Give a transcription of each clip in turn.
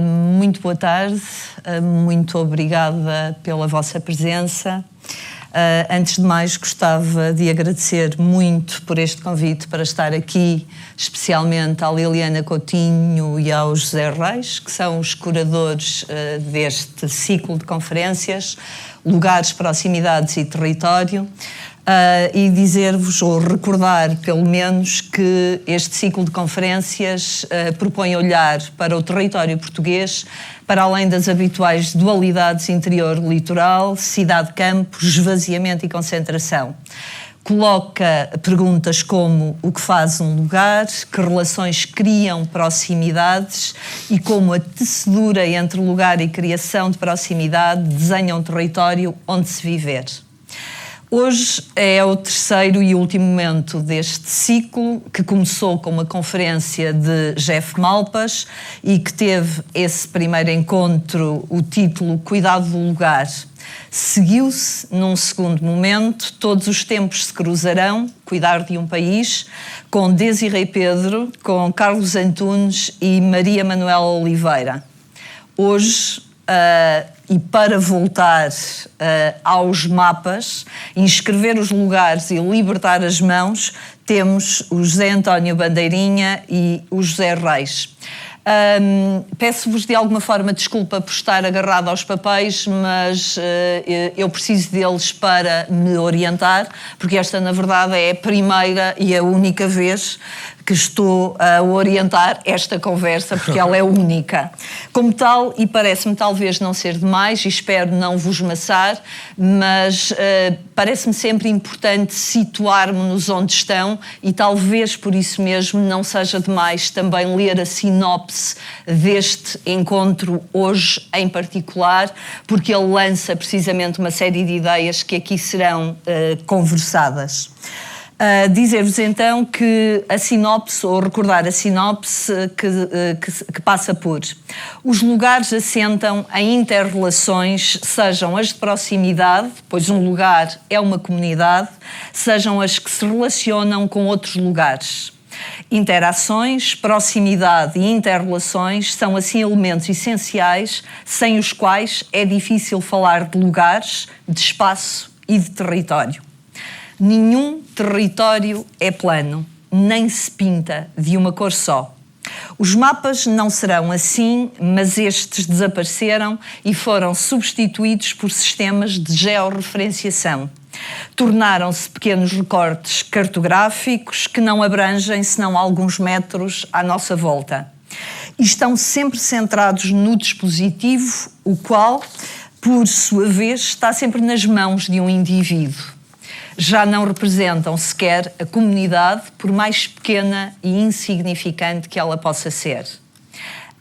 Muito boa tarde, muito obrigada pela vossa presença. Antes de mais, gostava de agradecer muito por este convite para estar aqui, especialmente à Liliana Coutinho e ao José Reis, que são os curadores deste ciclo de conferências, Lugares, Proximidades e Território. E dizer-vos, ou recordar pelo menos, que este ciclo de conferências propõe olhar para o território português, para além das habituais dualidades interior-litoral, cidade-campo, esvaziamento e concentração. Coloca perguntas como o que faz um lugar, que relações criam proximidades e como a tecedura entre lugar e criação de proximidade desenha um território onde se viver. Hoje é o terceiro e último momento deste ciclo, que começou com uma conferência de Jeff Malpas e que teve esse primeiro encontro, o título Cuidado do Lugar. Seguiu-se, num segundo momento, Todos os Tempos se Cruzarão, Cuidar de um País, com Desiré Pedro, com Carlos Antunes e Maria Manuela Oliveira. Hoje, e para voltar aos mapas, inscrever os lugares e libertar as mãos, temos o José António Bandeirinha e o José Reis. Peço-vos de alguma forma desculpa por estar agarrado aos papéis, mas eu preciso deles para me orientar, porque esta na verdade é a primeira e a única vez que estou a orientar esta conversa, porque ela é única. Como tal, e parece-me talvez não ser demais, e espero não vos maçar, mas parece-me sempre importante situar-me-nos onde estão e talvez por isso mesmo não seja demais também ler a sinopse deste encontro hoje em particular, porque ele lança precisamente uma série de ideias que aqui serão conversadas. Dizer-vos então que a sinopse, ou recordar a sinopse que passa por: os lugares assentam em inter-relações, sejam as de proximidade, pois um lugar é uma comunidade, sejam as que se relacionam com outros lugares. Interações, proximidade e inter-relações são assim elementos essenciais, sem os quais é difícil falar de lugares, de espaço e de território. Nenhum território é plano, nem se pinta de uma cor só. Os mapas não serão assim, mas estes desapareceram e foram substituídos por sistemas de georreferenciação. Tornaram-se pequenos recortes cartográficos que não abrangem senão alguns metros à nossa volta. E estão sempre centrados no dispositivo, o qual, por sua vez, está sempre nas mãos de um indivíduo. Já não representam sequer a comunidade, por mais pequena e insignificante que ela possa ser.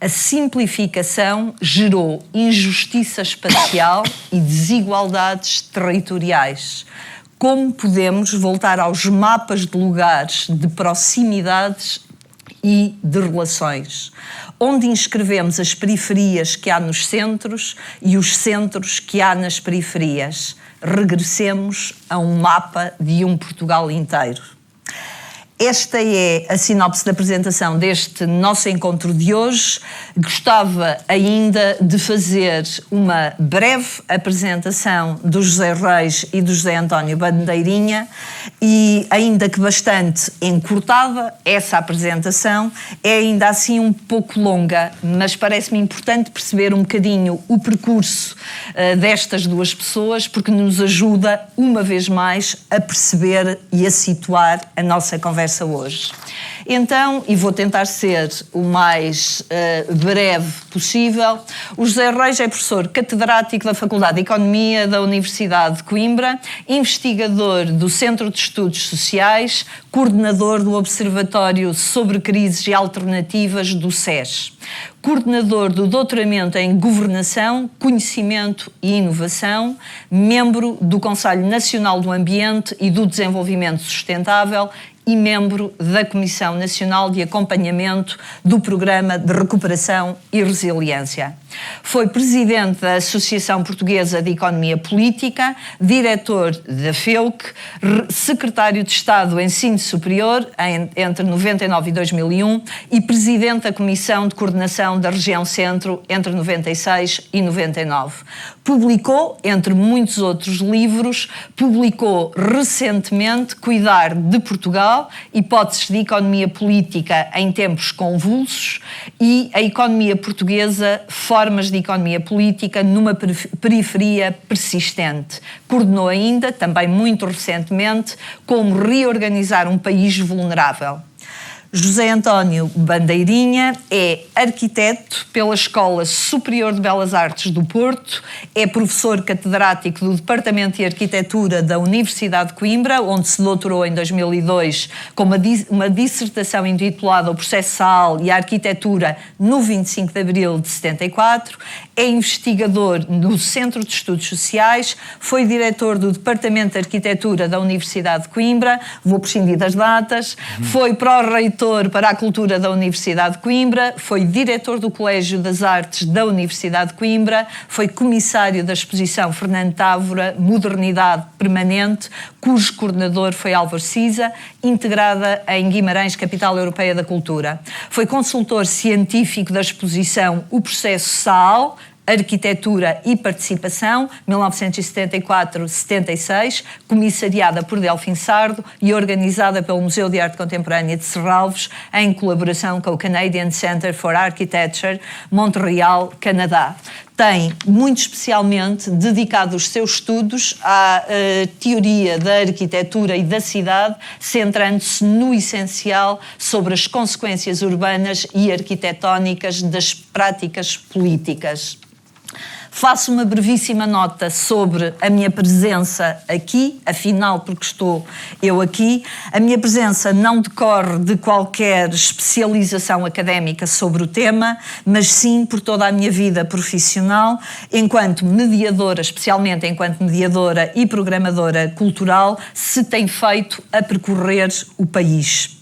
A simplificação gerou injustiça espacial e desigualdades territoriais. Como podemos voltar aos mapas de lugares, de proximidades e de relações, onde inscrevemos as periferias que há nos centros e os centros que há nas periferias? Regressemos a um mapa de um Portugal inteiro. Esta é a sinopse da apresentação deste nosso encontro de hoje. Gostava ainda de fazer uma breve apresentação do José Reis e do José António Bandeirinha e, ainda que bastante encurtada, essa apresentação é ainda assim um pouco longa, mas parece-me importante perceber um bocadinho o percurso destas duas pessoas, porque nos ajuda, uma vez mais, a perceber e a situar a nossa conversa hoje. Então, e vou tentar ser o mais breve possível, o José Reis é professor catedrático da Faculdade de Economia da Universidade de Coimbra, investigador do Centro de Estudos Sociais, coordenador do Observatório sobre Crises e Alternativas do SES, coordenador do doutoramento em Governação, Conhecimento e Inovação, membro do Conselho Nacional do Ambiente e do Desenvolvimento Sustentável e membro da Comissão Nacional de Acompanhamento do Programa de Recuperação e Resiliência. Foi presidente da Associação Portuguesa de Economia Política, diretor da FEUC, secretário de Estado do Ensino Superior entre 99 e 2001 e presidente da Comissão de Coordenação da Região Centro entre 96 e 99. Publicou, entre muitos outros livros, publicou recentemente Cuidar de Portugal, Hipóteses de Economia Política em Tempos Convulsos e A Economia Portuguesa, Formas de Economia Política numa Periferia Persistente. Coordenou ainda, também muito recentemente, Como Reorganizar um País Vulnerável. José António Bandeirinha é arquiteto pela Escola Superior de Belas Artes do Porto, é professor catedrático do Departamento de Arquitetura da Universidade de Coimbra, onde se doutorou em 2002 com uma dissertação intitulada O Processo Saal e a Arquitetura no 25 de Abril de 74, é investigador no Centro de Estudos Sociais, foi diretor do Departamento de Arquitetura da Universidade de Coimbra, vou prescindir das datas, foi pró-reitor para a Cultura da Universidade de Coimbra, foi diretor do Colégio das Artes da Universidade de Coimbra, foi comissário da exposição Fernando Távora, Modernidade Permanente, cujo coordenador foi Álvaro Siza, integrada em Guimarães, Capital Europeia da Cultura. Foi consultor científico da exposição O Processo Saal, Arquitetura e Participação, 1974-76, comissariada por Delfim Sardo e organizada pelo Museu de Arte Contemporânea de Serralves, em colaboração com o Canadian Centre for Architecture, Montreal, Canadá. Tem, muito especialmente, dedicado os seus estudos à teoria da arquitetura e da cidade, centrando-se no essencial sobre as consequências urbanas e arquitetónicas das práticas políticas. Faço uma brevíssima nota sobre a minha presença aqui, afinal, porque estou eu aqui. A minha presença não decorre de qualquer especialização académica sobre o tema, mas sim por toda a minha vida profissional, enquanto mediadora, especialmente enquanto mediadora e programadora cultural, se tem feito a percorrer o país.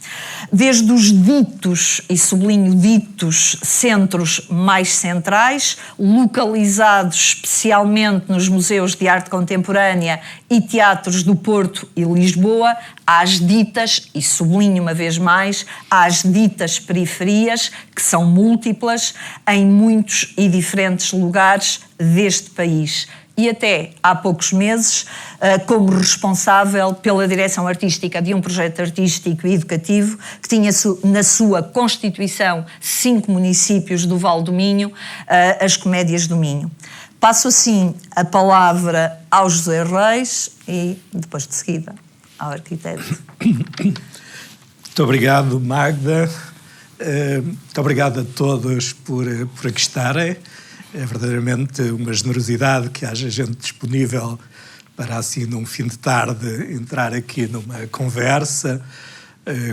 Desde os ditos, e sublinho ditos, centros mais centrais, localizados especialmente nos museus de arte contemporânea e teatros do Porto e Lisboa, às ditas, e sublinho uma vez mais, às ditas periferias, que são múltiplas, em muitos e diferentes lugares deste país. E até há poucos meses, como responsável pela direção artística de um projeto artístico e educativo que tinha na sua constituição 5 municípios do Vale do Minho, as Comédias do Minho. Passo assim a palavra ao José Reis e, depois de seguida, ao arquiteto. Muito obrigado, Magda. Muito obrigado a todos por aqui estarem. É verdadeiramente uma generosidade que haja gente disponível para, assim, num fim de tarde, entrar aqui numa conversa.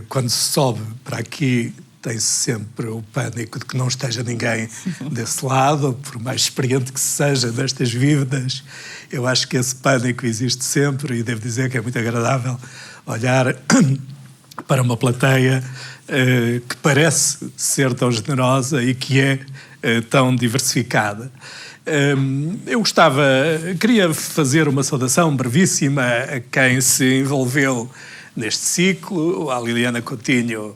Quando se sobe para aqui, tem-se sempre o pânico de que não esteja ninguém desse lado, por mais experiente que seja destas vidas. Eu acho que esse pânico existe sempre e devo dizer que é muito agradável olhar para uma plateia que parece ser tão generosa e que é tão diversificada. Queria fazer uma saudação brevíssima a quem se envolveu neste ciclo, a Liliana Coutinho,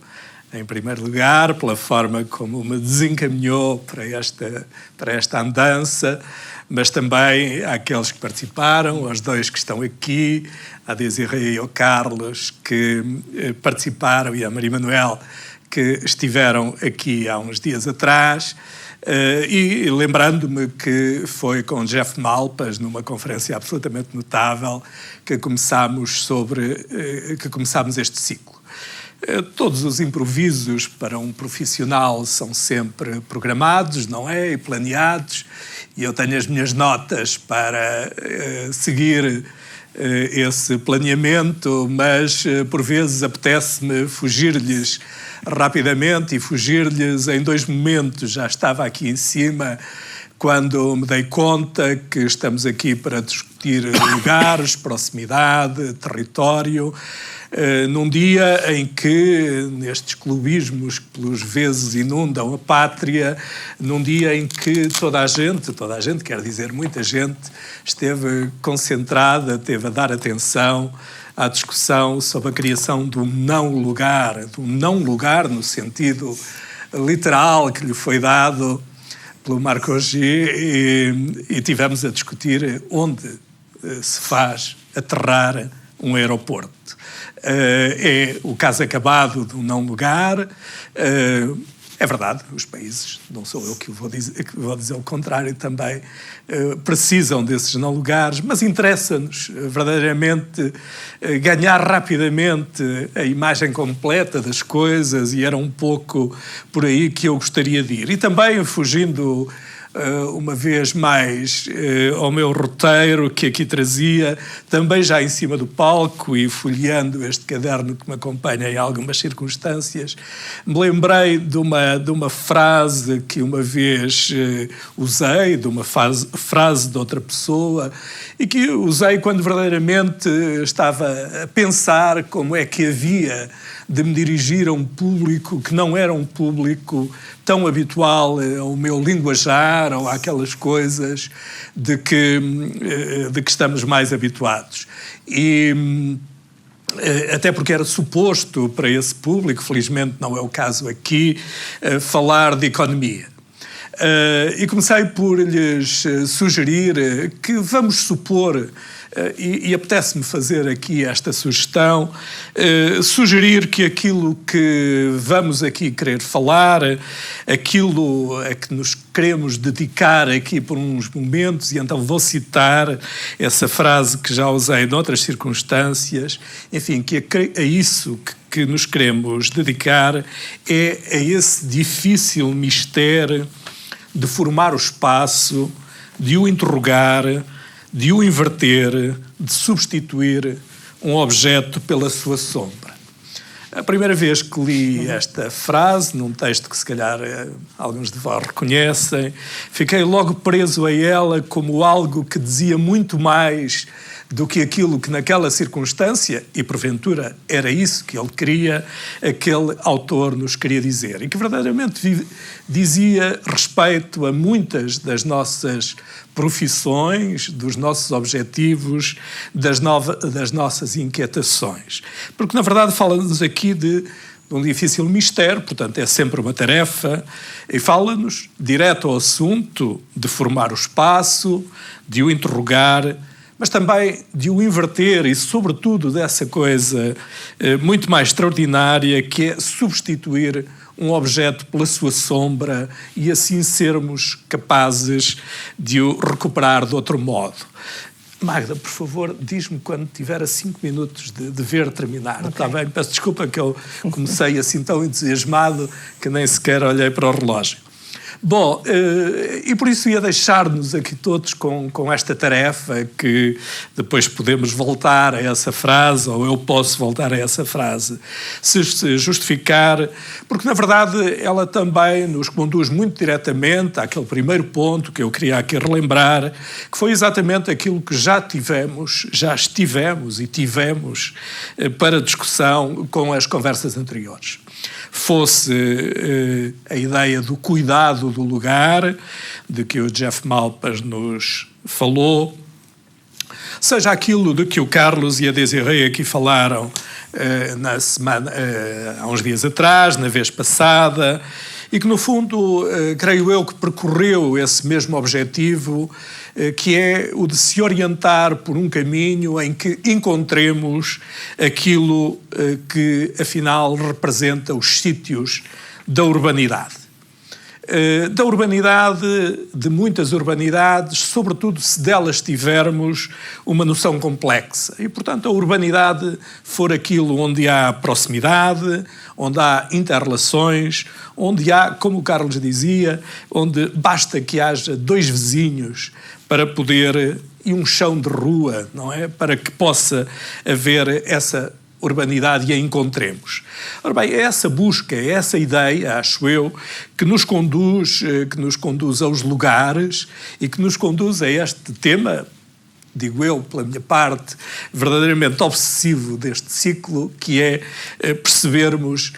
em primeiro lugar, pela forma como me desencaminhou para esta andança, mas também àqueles que participaram, aos 2 que estão aqui, a Desirê e ao Carlos, que participaram, e a Maria Manuel, que estiveram aqui há uns dias atrás, e lembrando-me que foi com Jeff Malpas, numa conferência absolutamente notável, que começámos este ciclo. Todos os improvisos para um profissional são sempre programados, não é? E planeados, e eu tenho as minhas notas para seguir esse planeamento, mas por vezes apetece-me fugir-lhes rapidamente e fugir-lhes em 2 momentos. Já estava aqui em cima quando me dei conta que estamos aqui para discutir lugares, proximidade, território, num dia em que, nestes clubismos que pelos vezes inundam a pátria, num dia em que toda a gente quer dizer muita gente, esteve concentrada, teve a dar atenção à discussão sobre a criação do não-lugar no sentido literal que lhe foi dado pelo Marc Augé, e tivemos a discutir onde se faz aterrar um aeroporto. É o caso acabado do não-lugar. É verdade, os países, não sou eu que vou dizer o contrário, também precisam desses não-lugares, mas interessa-nos verdadeiramente ganhar rapidamente a imagem completa das coisas, e era um pouco por aí que eu gostaria de ir. E também fugindo uma vez mais ao meu roteiro que aqui trazia, também já em cima do palco e folheando este caderno que me acompanha em algumas circunstâncias, me lembrei de uma frase que uma vez usei, de uma frase de outra pessoa, e que usei quando verdadeiramente estava a pensar como é que havia de me dirigir a um público que não era um público tão habitual ao meu linguajar ou àquelas coisas de que estamos mais habituados. E até porque era suposto para esse público, felizmente não é o caso aqui, falar de economia. E comecei por lhes sugerir que vamos supor, e apetece-me fazer aqui esta sugestão, sugerir que aquilo que vamos aqui querer falar, aquilo a que nos queremos dedicar aqui por uns momentos, e então vou citar essa frase que já usei noutras circunstâncias, enfim, que é isso que nos queremos dedicar, é a esse difícil mistério de formar o espaço, de o interrogar, de o inverter, de substituir um objeto pela sua sombra. A primeira vez que li esta frase, num texto que se calhar alguns de vós reconhecem, fiquei logo preso a ela como algo que dizia muito mais do que aquilo que naquela circunstância, e porventura era isso que ele queria, aquele autor nos queria dizer. E que verdadeiramente dizia respeito a muitas das nossas profissões, dos nossos objetivos, das nossas inquietações. Porque, na verdade, fala-nos aqui de um difícil mistério, portanto, é sempre uma tarefa, e fala-nos direto ao assunto de formar o espaço, de o interrogar, mas também de o inverter e, sobretudo, dessa coisa muito mais extraordinária que é substituir um objeto pela sua sombra e assim sermos capazes de o recuperar de outro modo. Magda, por favor, diz-me quando tiver a 5 minutos de ver terminar. Okay. Está bem? Peço desculpa que eu comecei assim tão entusiasmado que nem sequer olhei para o relógio. Bom, e por isso ia deixar-nos aqui todos com esta tarefa, que depois podemos voltar a essa frase, ou eu posso voltar a essa frase, se justificar, porque na verdade ela também nos conduz muito diretamente àquele primeiro ponto que eu queria aqui relembrar, que foi exatamente aquilo que já estivemos e tivemos para discussão com as conversas anteriores. Fosse a ideia do cuidado do lugar, de que o Jeff Malpas nos falou, seja aquilo de que o Carlos e a Desiree aqui falaram na semana, há uns dias atrás, na vez passada, e que no fundo, creio eu, que percorreu esse mesmo objetivo, que é o de se orientar por um caminho em que encontremos aquilo que afinal representa os sítios da urbanidade. Da urbanidade, de muitas urbanidades, sobretudo se delas tivermos uma noção complexa. E, portanto, a urbanidade for aquilo onde há proximidade, onde há interrelações, onde há, como o Carlos dizia, onde basta que haja 2 vizinhos para poder, e um chão de rua, não é? Para que possa haver essa urbanidade e a encontremos. Ora bem, é essa busca, é essa ideia, acho eu, que nos conduz aos lugares e que nos conduz a este tema, digo eu, pela minha parte, verdadeiramente obsessivo deste ciclo, que é percebermos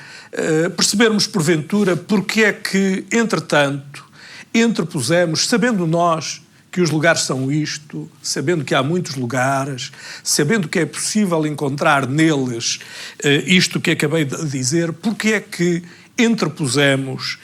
porventura porque é que, entretanto, interpusemos, sabendo nós que os lugares são isto, sabendo que há muitos lugares, sabendo que é possível encontrar neles isto que acabei de dizer, porque é que interpusemos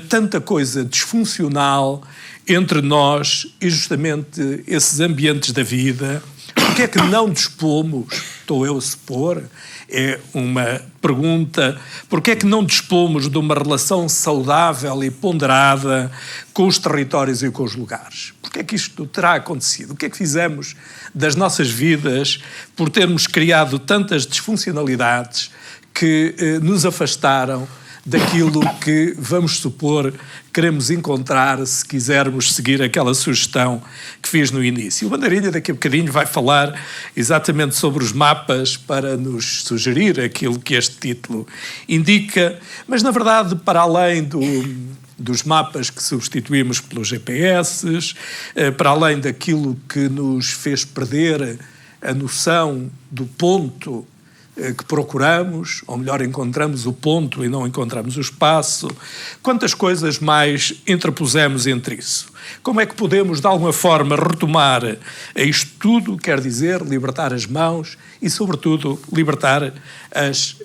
tanta coisa disfuncional entre nós e justamente esses ambientes da vida? Porque é que não dispomos, estou eu a supor, é uma pergunta, porque é que não dispomos de uma relação saudável e ponderada com os territórios e com os lugares? Porque é que isto terá acontecido? O que é que fizemos das nossas vidas por termos criado tantas disfuncionalidades que nos afastaram daquilo que, vamos supor, queremos encontrar se quisermos seguir aquela sugestão que fiz no início. O Bandeirinha daqui a bocadinho vai falar exatamente sobre os mapas para nos sugerir aquilo que este título indica, mas na verdade, para além dos mapas que substituímos pelos GPS, para além daquilo que nos fez perder a noção do ponto que procuramos, ou melhor, encontramos o ponto e não encontramos o espaço, quantas coisas mais interpusemos entre isso? Como é que podemos, de alguma forma, retomar a isto tudo, quer dizer, libertar as mãos e, sobretudo, libertar as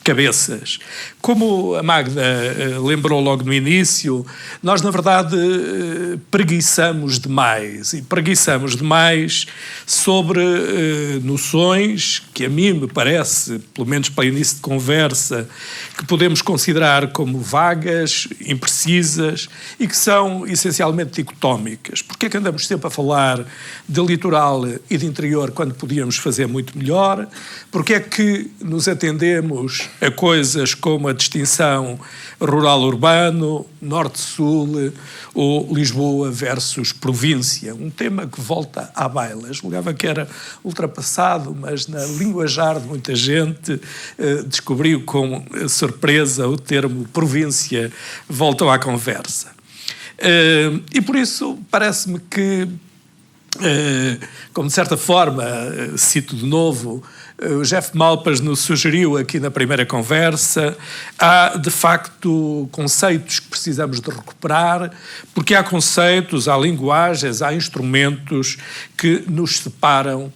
cabeças? Como a Magda lembrou logo no início, nós, na verdade, preguiçamos demais. E preguiçamos demais sobre noções que a mim me parece, pelo menos para início de conversa, que podemos considerar como vagas, imprecisas e que são essencialmente dicotómicas. Porque é que andamos sempre a falar de litoral e de interior quando podíamos fazer muito melhor? Porque é que nos atendemos a coisas como a distinção rural-urbano, norte-sul ou Lisboa versus província? Um tema que volta à baila. Eu julgava que era ultrapassado, mas na linguajar de muita gente descobriu com surpresa o termo província, voltou à conversa. E por isso parece-me que, como de certa forma, cito de novo, o Jeff Malpas nos sugeriu aqui na primeira conversa, há de facto conceitos que precisamos de recuperar, porque há conceitos, há linguagens, há instrumentos que nos separam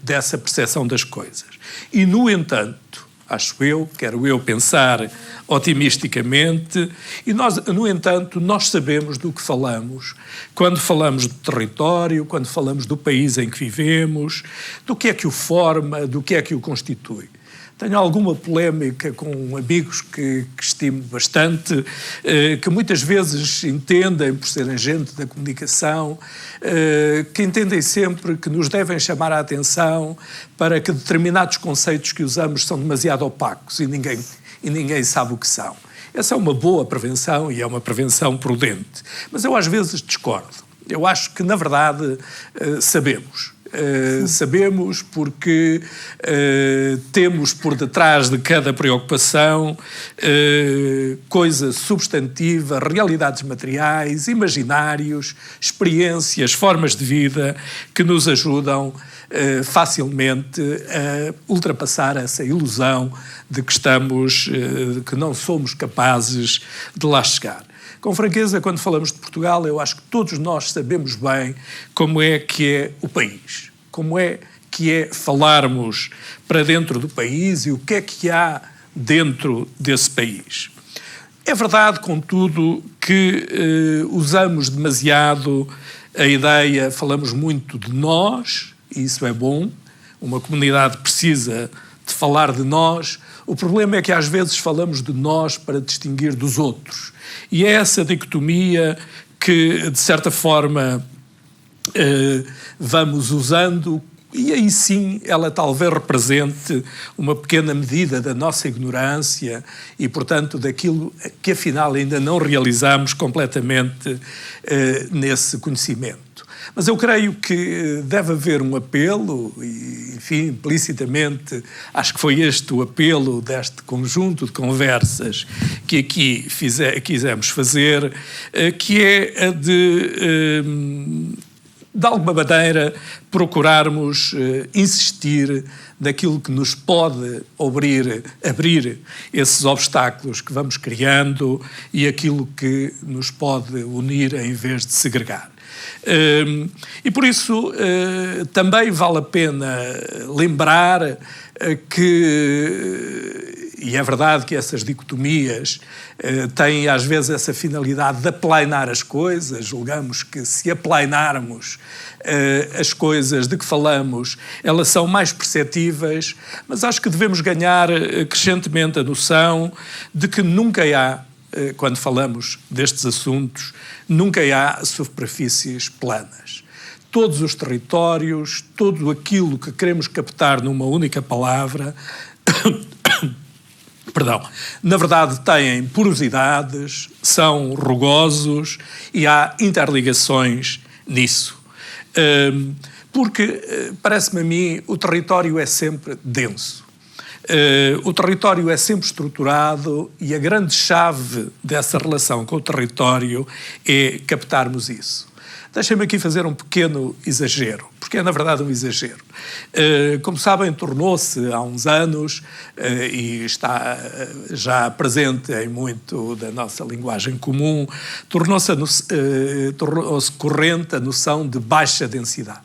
dessa percepção das coisas. E, no entanto, acho eu, quero eu pensar otimisticamente, e nós, no entanto, nós sabemos do que falamos quando falamos do território, quando falamos do país em que vivemos, do que é que o forma, do que é que o constitui. Tenho alguma polémica com amigos que estimo bastante, que muitas vezes entendem, por serem gente da comunicação, que entendem sempre que nos devem chamar a atenção para que determinados conceitos que usamos são demasiado opacos e ninguém sabe o que são. Essa é uma boa prevenção e é uma prevenção prudente. Mas eu às vezes discordo. Eu acho que, na verdade, sabemos. Sabemos porque temos por detrás de cada preocupação coisa substantiva, realidades materiais, imaginários, experiências, formas de vida que nos ajudam facilmente a ultrapassar essa ilusão de que que não somos capazes de lá chegar. Com franqueza, quando falamos de Portugal, eu acho que todos nós sabemos bem como é que é o país, como é que é falarmos para dentro do país e o que é que há dentro desse país. É verdade, contudo, que usamos demasiado a ideia, falamos muito de nós, e isso é bom, uma comunidade precisa de falar de nós. O problema é que às vezes falamos de nós para distinguir dos outros. E é essa dicotomia que, de certa forma, vamos usando E aí sim ela talvez represente uma pequena medida da nossa ignorância e, portanto, daquilo que afinal ainda não realizamos completamente nesse conhecimento. Mas eu creio que deve haver um apelo, e, enfim, implicitamente, acho que foi este o apelo deste conjunto de conversas que aqui quisemos fazer, que é a de alguma maneira, procurarmos insistir naquilo que nos pode abrir esses obstáculos que vamos criando e aquilo que nos pode unir em vez de segregar. E por isso também vale a pena lembrar que, e é verdade que essas dicotomias têm às vezes essa finalidade de aplainar as coisas, julgamos que se aplainarmos as coisas de que falamos, elas são mais perceptíveis, mas acho que devemos ganhar crescentemente a noção de que nunca há, quando falamos destes assuntos, nunca há superfícies planas. Todos os territórios, tudo aquilo que queremos captar numa única palavra, na verdade têm porosidades, são rugosos e há interligações nisso. Porque, parece-me a mim, o território é sempre denso. O território é sempre estruturado e a grande chave dessa relação com o território é captarmos isso. Deixem-me aqui fazer um pequeno exagero, porque é na verdade um exagero. Como sabem, tornou-se há uns anos, e está já presente em muito da nossa linguagem comum, tornou-se corrente a noção de baixa densidade.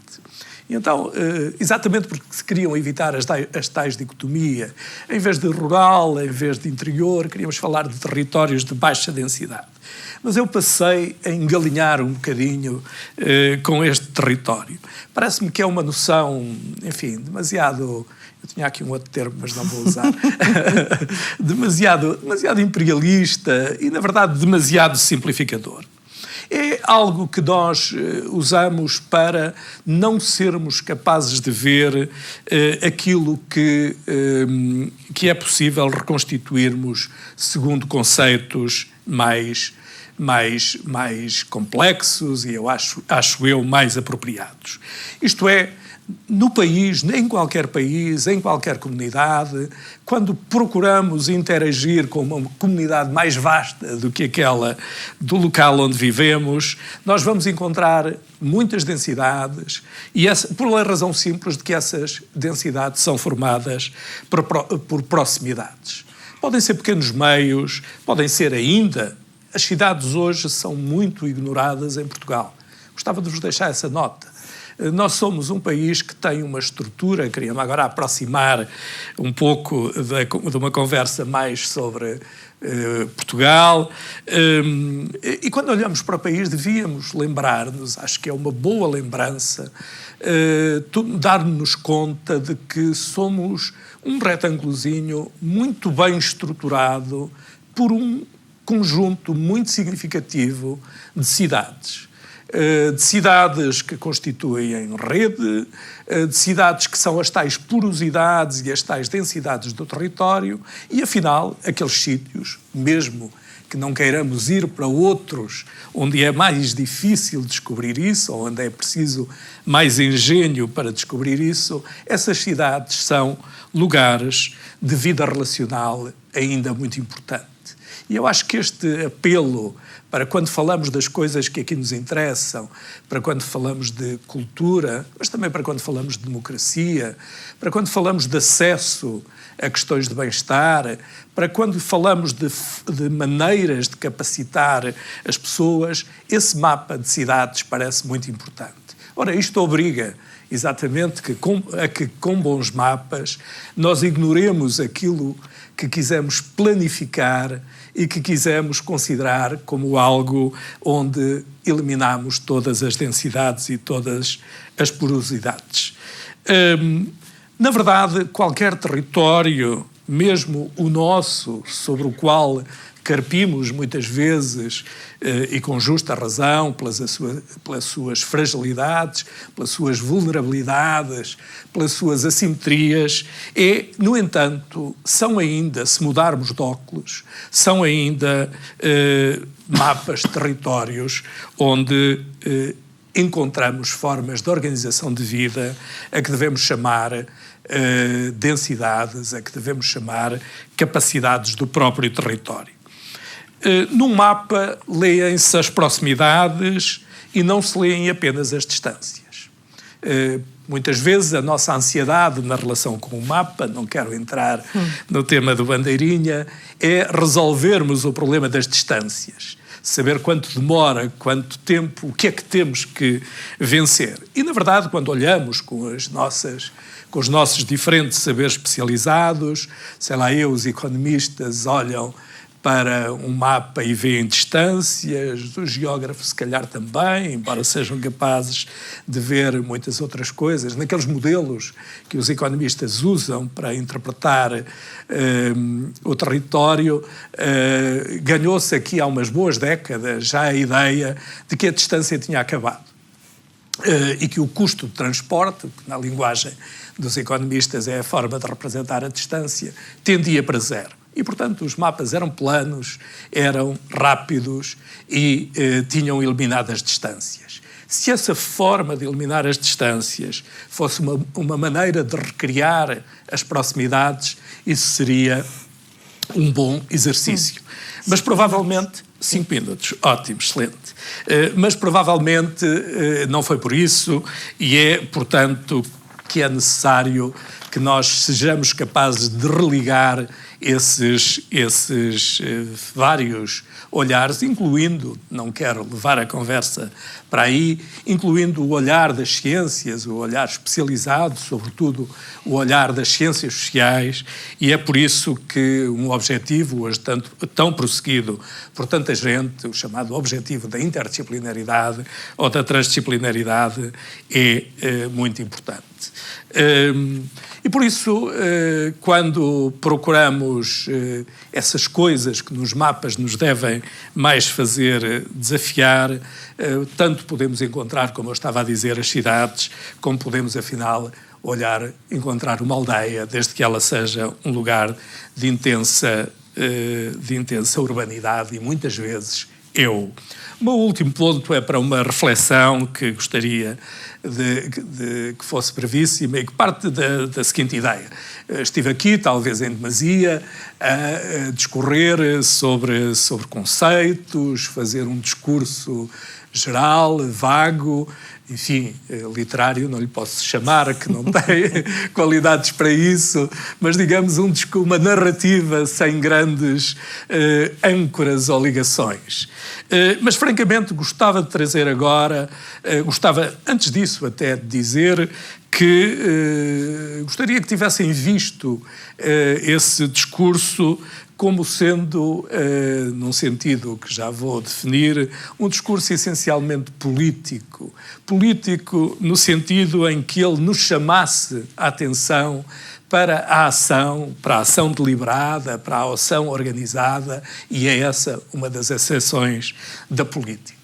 E então, exatamente porque se queriam evitar as tais dicotomias, em vez de rural, em vez de interior, queríamos falar de territórios de baixa densidade. Mas eu passei a engalinhar um bocadinho com este território. Parece-me que é uma noção, enfim, demasiado... Eu tinha aqui um outro termo, mas não vou usar. demasiado imperialista e, na verdade, demasiado simplificador. É algo que nós usamos para não sermos capazes de ver aquilo que é possível reconstituirmos segundo conceitos mais complexos e eu acho mais apropriados. Isto é, no país, em qualquer comunidade, quando procuramos interagir com uma comunidade mais vasta do que aquela do local onde vivemos, nós vamos encontrar muitas densidades e por razão simples de que essas densidades são formadas por proximidades. Podem ser pequenos meios, podem ser ainda... As cidades hoje são muito ignoradas em Portugal. Gostava de vos deixar essa nota. Nós somos um país que tem uma estrutura, queria-me agora aproximar um pouco de uma conversa mais sobre Portugal, e quando olhamos para o país devíamos lembrar-nos, acho que é uma boa lembrança, dar-nos conta de que somos um retângulozinho muito bem estruturado por um conjunto muito significativo de cidades. De cidades que constituem rede, de cidades que são as tais porosidades e as tais densidades do território e, afinal, aqueles sítios, mesmo que não queiramos ir para outros onde é mais difícil descobrir isso, ou onde é preciso mais engenho para descobrir isso, essas cidades são lugares de vida relacional ainda muito importante. E eu acho que este apelo para quando falamos das coisas que aqui nos interessam, para quando falamos de cultura, mas também para quando falamos de democracia, para quando falamos de acesso a questões de bem-estar, para quando falamos de maneiras de capacitar as pessoas, esse mapa de cidades parece muito importante. Ora, isto obriga exatamente a que com bons mapas nós ignoremos aquilo que quisemos planificar e que quisemos considerar como algo onde eliminamos todas as densidades e todas as porosidades. Na verdade, qualquer território, mesmo o nosso, sobre o qual carpimos muitas vezes, e com justa razão, pelas suas fragilidades, pelas suas vulnerabilidades, pelas suas assimetrias, no entanto, são ainda, se mudarmos de óculos, são ainda mapas, territórios, onde encontramos formas de organização de vida a que devemos chamar densidades, a que devemos chamar capacidades do próprio território. Num mapa, leem-se as proximidades e não se leem apenas as distâncias. Muitas vezes a nossa ansiedade na relação com o mapa, não quero entrar no tema do bandeirinha, é resolvermos o problema das distâncias. Saber quanto demora, quanto tempo, o que é que temos que vencer. E, na verdade, quando olhamos com os nossos diferentes saberes especializados, sei lá, os economistas olham para um mapa e veem distâncias, os geógrafos se calhar também, embora sejam capazes de ver muitas outras coisas. Naqueles modelos que os economistas usam para interpretar o território, ganhou-se aqui há umas boas décadas já a ideia de que a distância tinha acabado. E que o custo de transporte, que na linguagem dos economistas é a forma de representar a distância, tendia para zero. E, portanto, os mapas eram planos, eram rápidos e tinham eliminado as distâncias. Se essa forma de eliminar as distâncias fosse uma maneira de recriar as proximidades, isso seria um bom exercício. Mas provavelmente... 5 minutos, ótimo, excelente. Mas provavelmente não foi por isso e é, portanto, que é necessário que nós sejamos capazes de religar esses vários olhares, incluindo, não quero levar a conversa para aí, incluindo o olhar das ciências, o olhar especializado, sobretudo o olhar das ciências sociais, e é por isso que um objetivo hoje tão prosseguido por tanta gente, o chamado objetivo da interdisciplinaridade ou da transdisciplinaridade, é muito importante. E por isso, quando procuramos essas coisas que nos mapas nos devem mais fazer desafiar, tanto podemos encontrar, como eu estava a dizer, as cidades, como podemos, afinal, encontrar uma aldeia, desde que ela seja um lugar de intensa urbanidade e, muitas vezes, O meu último ponto é para uma reflexão que gostaria que fosse brevíssima e que parte da seguinte ideia. Estive aqui, talvez em demasia, a discorrer sobre conceitos, fazer um discurso geral, vago, enfim, literário, não lhe posso chamar, que não tem qualidades para isso, mas digamos uma narrativa sem grandes âncoras ou ligações. Mas francamente gostava de trazer agora, gostava antes disso até de dizer que gostaria que tivessem visto esse discurso como sendo, num sentido que já vou definir, um discurso essencialmente político. Político no sentido em que ele nos chamasse a atenção para a ação deliberada, para a ação organizada, e é essa uma das exceções da política.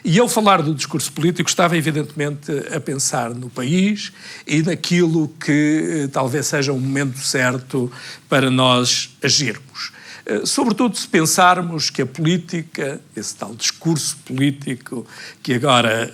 E ao falar do discurso político estava evidentemente a pensar no país e naquilo que talvez seja um momento certo para nós agirmos. Sobretudo se pensarmos que a política, esse tal discurso político que agora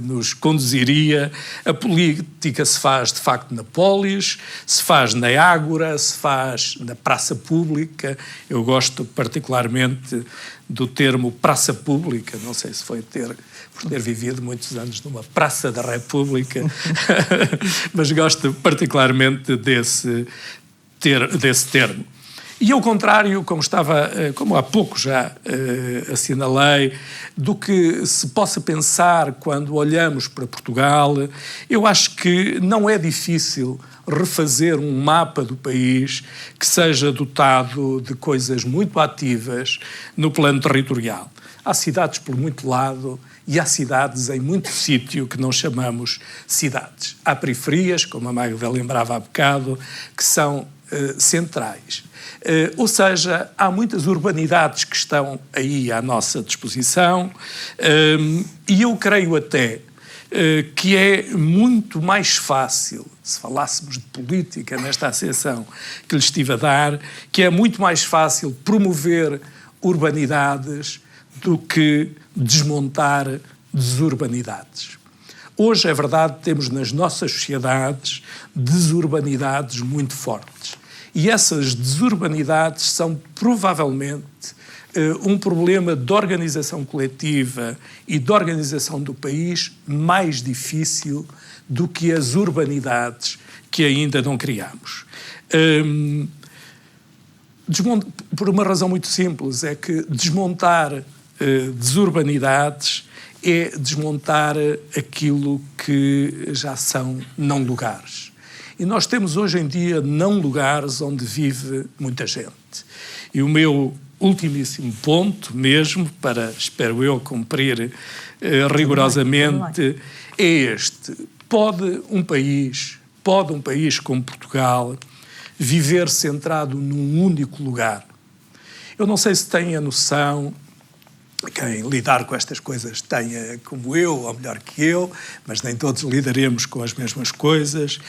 nos conduziria, a política se faz de facto na polis, se faz na ágora, se faz na praça pública. Eu gosto particularmente do termo praça pública, não sei se foi por ter vivido muitos anos numa praça da República, mas gosto particularmente desse termo. E ao contrário, como há pouco já assinalei, do que se possa pensar quando olhamos para Portugal, eu acho que não é difícil refazer um mapa do país que seja dotado de coisas muito ativas no plano territorial. Há cidades por muito lado e há cidades em muito sítio que não chamamos cidades. Há periferias, como a Magda lembrava há bocado, que são centrais. Ou seja, há muitas urbanidades que estão aí à nossa disposição e eu creio até que é muito mais fácil, se falássemos de política nesta acessão que lhe estive a dar, que é muito mais fácil promover urbanidades do que desmontar desurbanidades. Hoje, é verdade, temos nas nossas sociedades desurbanidades muito fortes. E essas desurbanidades são provavelmente um problema de organização coletiva e de organização do país mais difícil do que as urbanidades que ainda não criamos. Por uma razão muito simples, é que desmontar desurbanidades é desmontar aquilo que já são não lugares. E nós temos hoje em dia não lugares onde vive muita gente. E o meu ultimíssimo ponto mesmo, para, espero eu, cumprir rigorosamente, é este. Pode um país como Portugal viver centrado num único lugar? Eu não sei se têm a noção, quem lidar com estas coisas tenha como eu, ou melhor que eu, mas nem todos lidaremos com as mesmas coisas.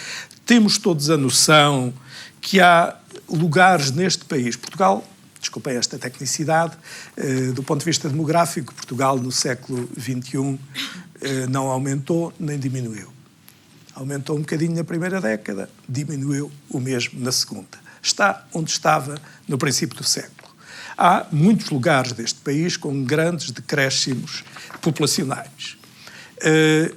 Temos todos a noção que há lugares neste país. Portugal, desculpem esta tecnicidade, do ponto de vista demográfico, Portugal no século XXI não aumentou nem diminuiu. Aumentou um bocadinho na primeira década, diminuiu o mesmo na segunda. Está onde estava no princípio do século. Há muitos lugares deste país com grandes decréscimos populacionais.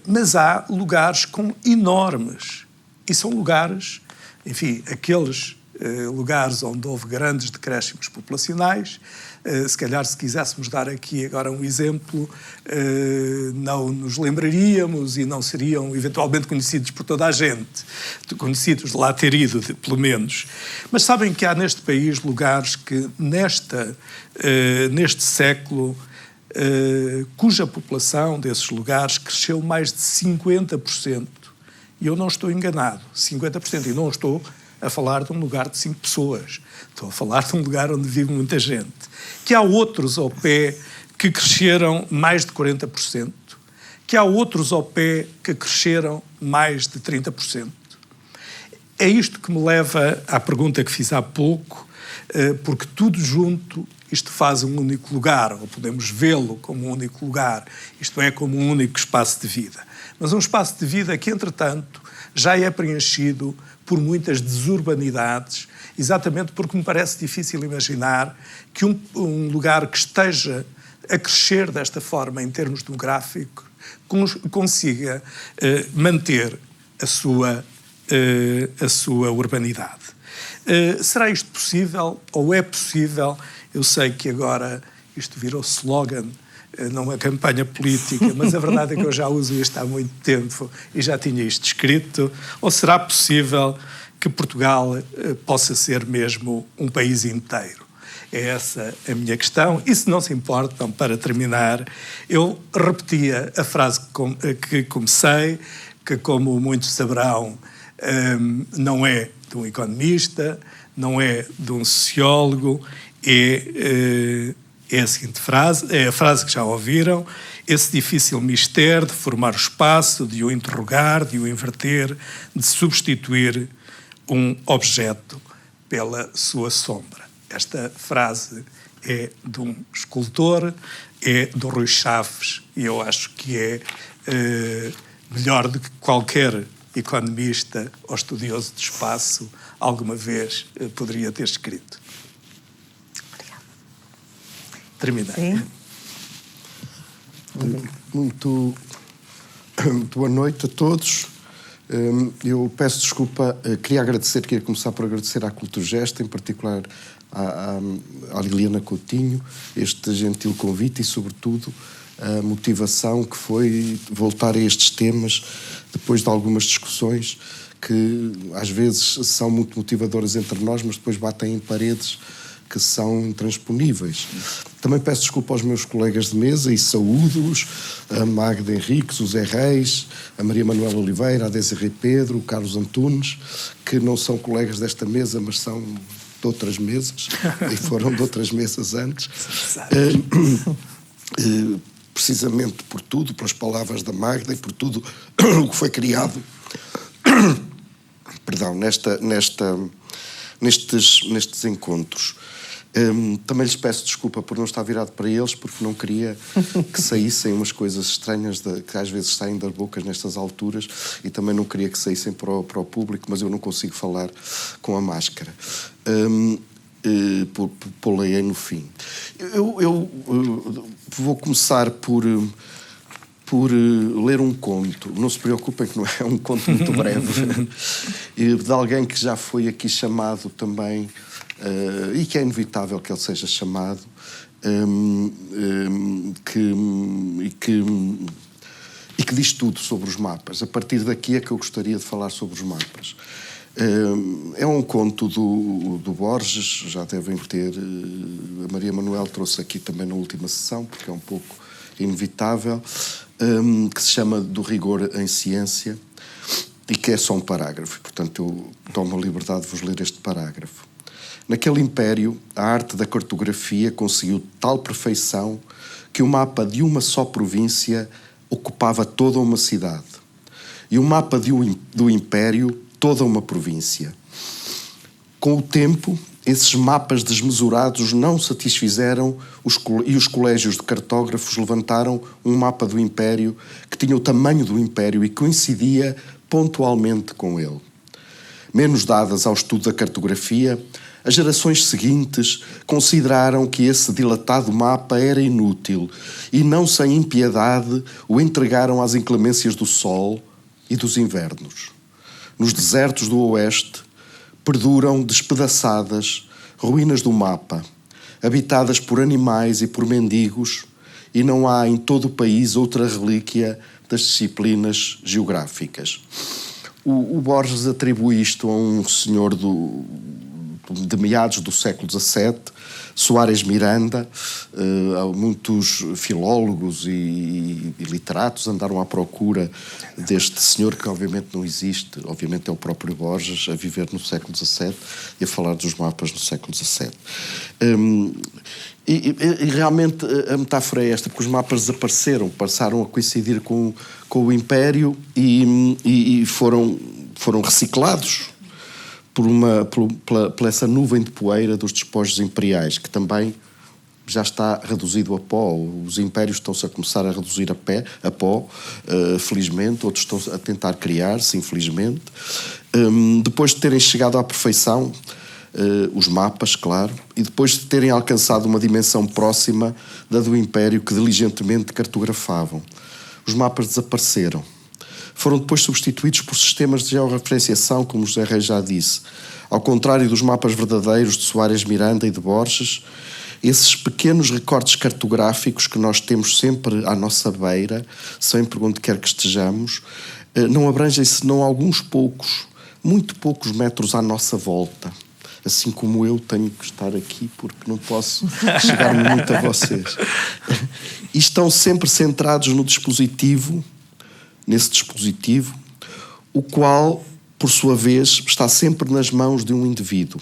Mas há lugares com enormes. E são lugares, enfim, aqueles lugares onde houve grandes decréscimos populacionais. Se calhar, se quiséssemos dar aqui agora um exemplo, não nos lembraríamos e não seriam eventualmente conhecidos por toda a gente, conhecidos de lá ter ido, pelo menos. Mas sabem que há neste país lugares que, neste século, cuja população desses lugares cresceu mais de 50%. E eu não estou enganado, 50%, e não estou a falar de um lugar de 5 pessoas. Estou a falar de um lugar onde vive muita gente. Que há outros ao pé que cresceram mais de 40%. Que há outros ao pé que cresceram mais de 30%. É isto que me leva à pergunta que fiz há pouco, porque tudo junto isto faz um único lugar, ou podemos vê-lo como um único lugar, isto é, como um único espaço de vida. Mas um espaço de vida que, entretanto, já é preenchido por muitas desurbanidades, exatamente porque me parece difícil imaginar que um lugar que esteja a crescer desta forma em termos demográficos consiga manter a sua urbanidade. Será isto possível ou é possível? Eu sei que agora isto virou slogan numa campanha política, mas a verdade é que eu já uso isto há muito tempo e já tinha isto escrito. Ou será possível que Portugal possa ser mesmo um país inteiro? É essa a minha questão. E se não se importam, para terminar, eu repetia a frase que comecei, que, como muitos saberão, não é de um economista, não é de um sociólogo, é a seguinte frase, é a frase que já ouviram: esse difícil mistério de formar o espaço, de o interrogar, de o inverter, de substituir um objeto pela sua sombra. Esta frase é de um escultor, é do Rui Chaves, e eu acho que é melhor do que qualquer economista ou estudioso de espaço alguma vez poderia ter escrito. Terminei. Sim. Muito boa noite a todos. Eu peço desculpa, queria começar por agradecer à Culturgest, em particular à Liliana Coutinho, este gentil convite e, sobretudo, a motivação que foi voltar a estes temas depois de algumas discussões que às vezes são muito motivadoras entre nós, mas depois batem em paredes que são intransponíveis. Também peço desculpa aos meus colegas de mesa e saúdo-os, a Magda Henriques, o Zé Reis, a Maria Manuela Oliveira, a Desirê Pedro, o Carlos Antunes, que não são colegas desta mesa, mas são de outras mesas, e foram de outras mesas antes. Precisamente por tudo, pelas palavras da Magda e por tudo o que foi criado, perdão, nestes encontros. Também lhes peço desculpa por não estar virado para eles, porque não queria que saíssem umas coisas estranhas que às vezes saem das bocas nestas alturas, e também não queria que saíssem para o público, mas eu não consigo falar com a máscara. Pô-la aí no fim. Eu vou começar por ler um conto. Não se preocupem que não é um conto muito breve, de alguém que já foi aqui chamado também, e que é inevitável que ele seja chamado, e que diz tudo sobre os mapas. A partir daqui é que eu gostaria de falar sobre os mapas. É um conto do Borges, já devem ter... A Maria Manuel trouxe aqui também na última sessão, porque é um pouco inevitável, que se chama Do Rigor em Ciência, e que é só um parágrafo. Portanto, eu tomo a liberdade de vos ler este parágrafo. Naquele império, a arte da cartografia conseguiu tal perfeição que o mapa de uma só província ocupava toda uma cidade. E o mapa do império, toda uma província. Com o tempo, esses mapas desmesurados não satisfizeram e os colégios de cartógrafos levantaram um mapa do império que tinha o tamanho do império e coincidia pontualmente com ele. Menos dadas ao estudo da cartografia, as gerações seguintes consideraram que esse dilatado mapa era inútil e, não sem impiedade, o entregaram às inclemências do sol e dos invernos. Nos desertos do oeste, perduram despedaçadas ruínas do mapa, habitadas por animais e por mendigos, e não há em todo o país outra relíquia das disciplinas geográficas. O Borges atribui isto a um senhor de meados do século XVII, Soares Miranda. Muitos filólogos e literatos andaram à procura deste senhor, que obviamente não existe, obviamente é o próprio Borges, a viver no século XVII e a falar dos mapas no século XVII. E realmente a metáfora é esta, porque os mapas desapareceram, passaram a coincidir com o Império e foram reciclados por essa nuvem de poeira dos despojos imperiais, que também já está reduzido a pó. Os impérios estão-se a começar a reduzir a pó, felizmente, outros estão a tentar criar-se, infelizmente. Depois de terem chegado à perfeição, os mapas, claro, e depois de terem alcançado uma dimensão próxima da do império que diligentemente cartografavam, os mapas desapareceram. Foram depois substituídos por sistemas de georreferenciação, como José Reis já disse. Ao contrário dos mapas verdadeiros de Soares Miranda e de Borges, esses pequenos recortes cartográficos que nós temos sempre à nossa beira, sempre onde quer que estejamos, não abrangem senão alguns poucos, muito poucos metros à nossa volta. Assim como eu tenho que estar aqui, porque não posso chegar muito a vocês. E estão sempre centrados no dispositivo, nesse dispositivo, o qual, por sua vez, está sempre nas mãos de um indivíduo.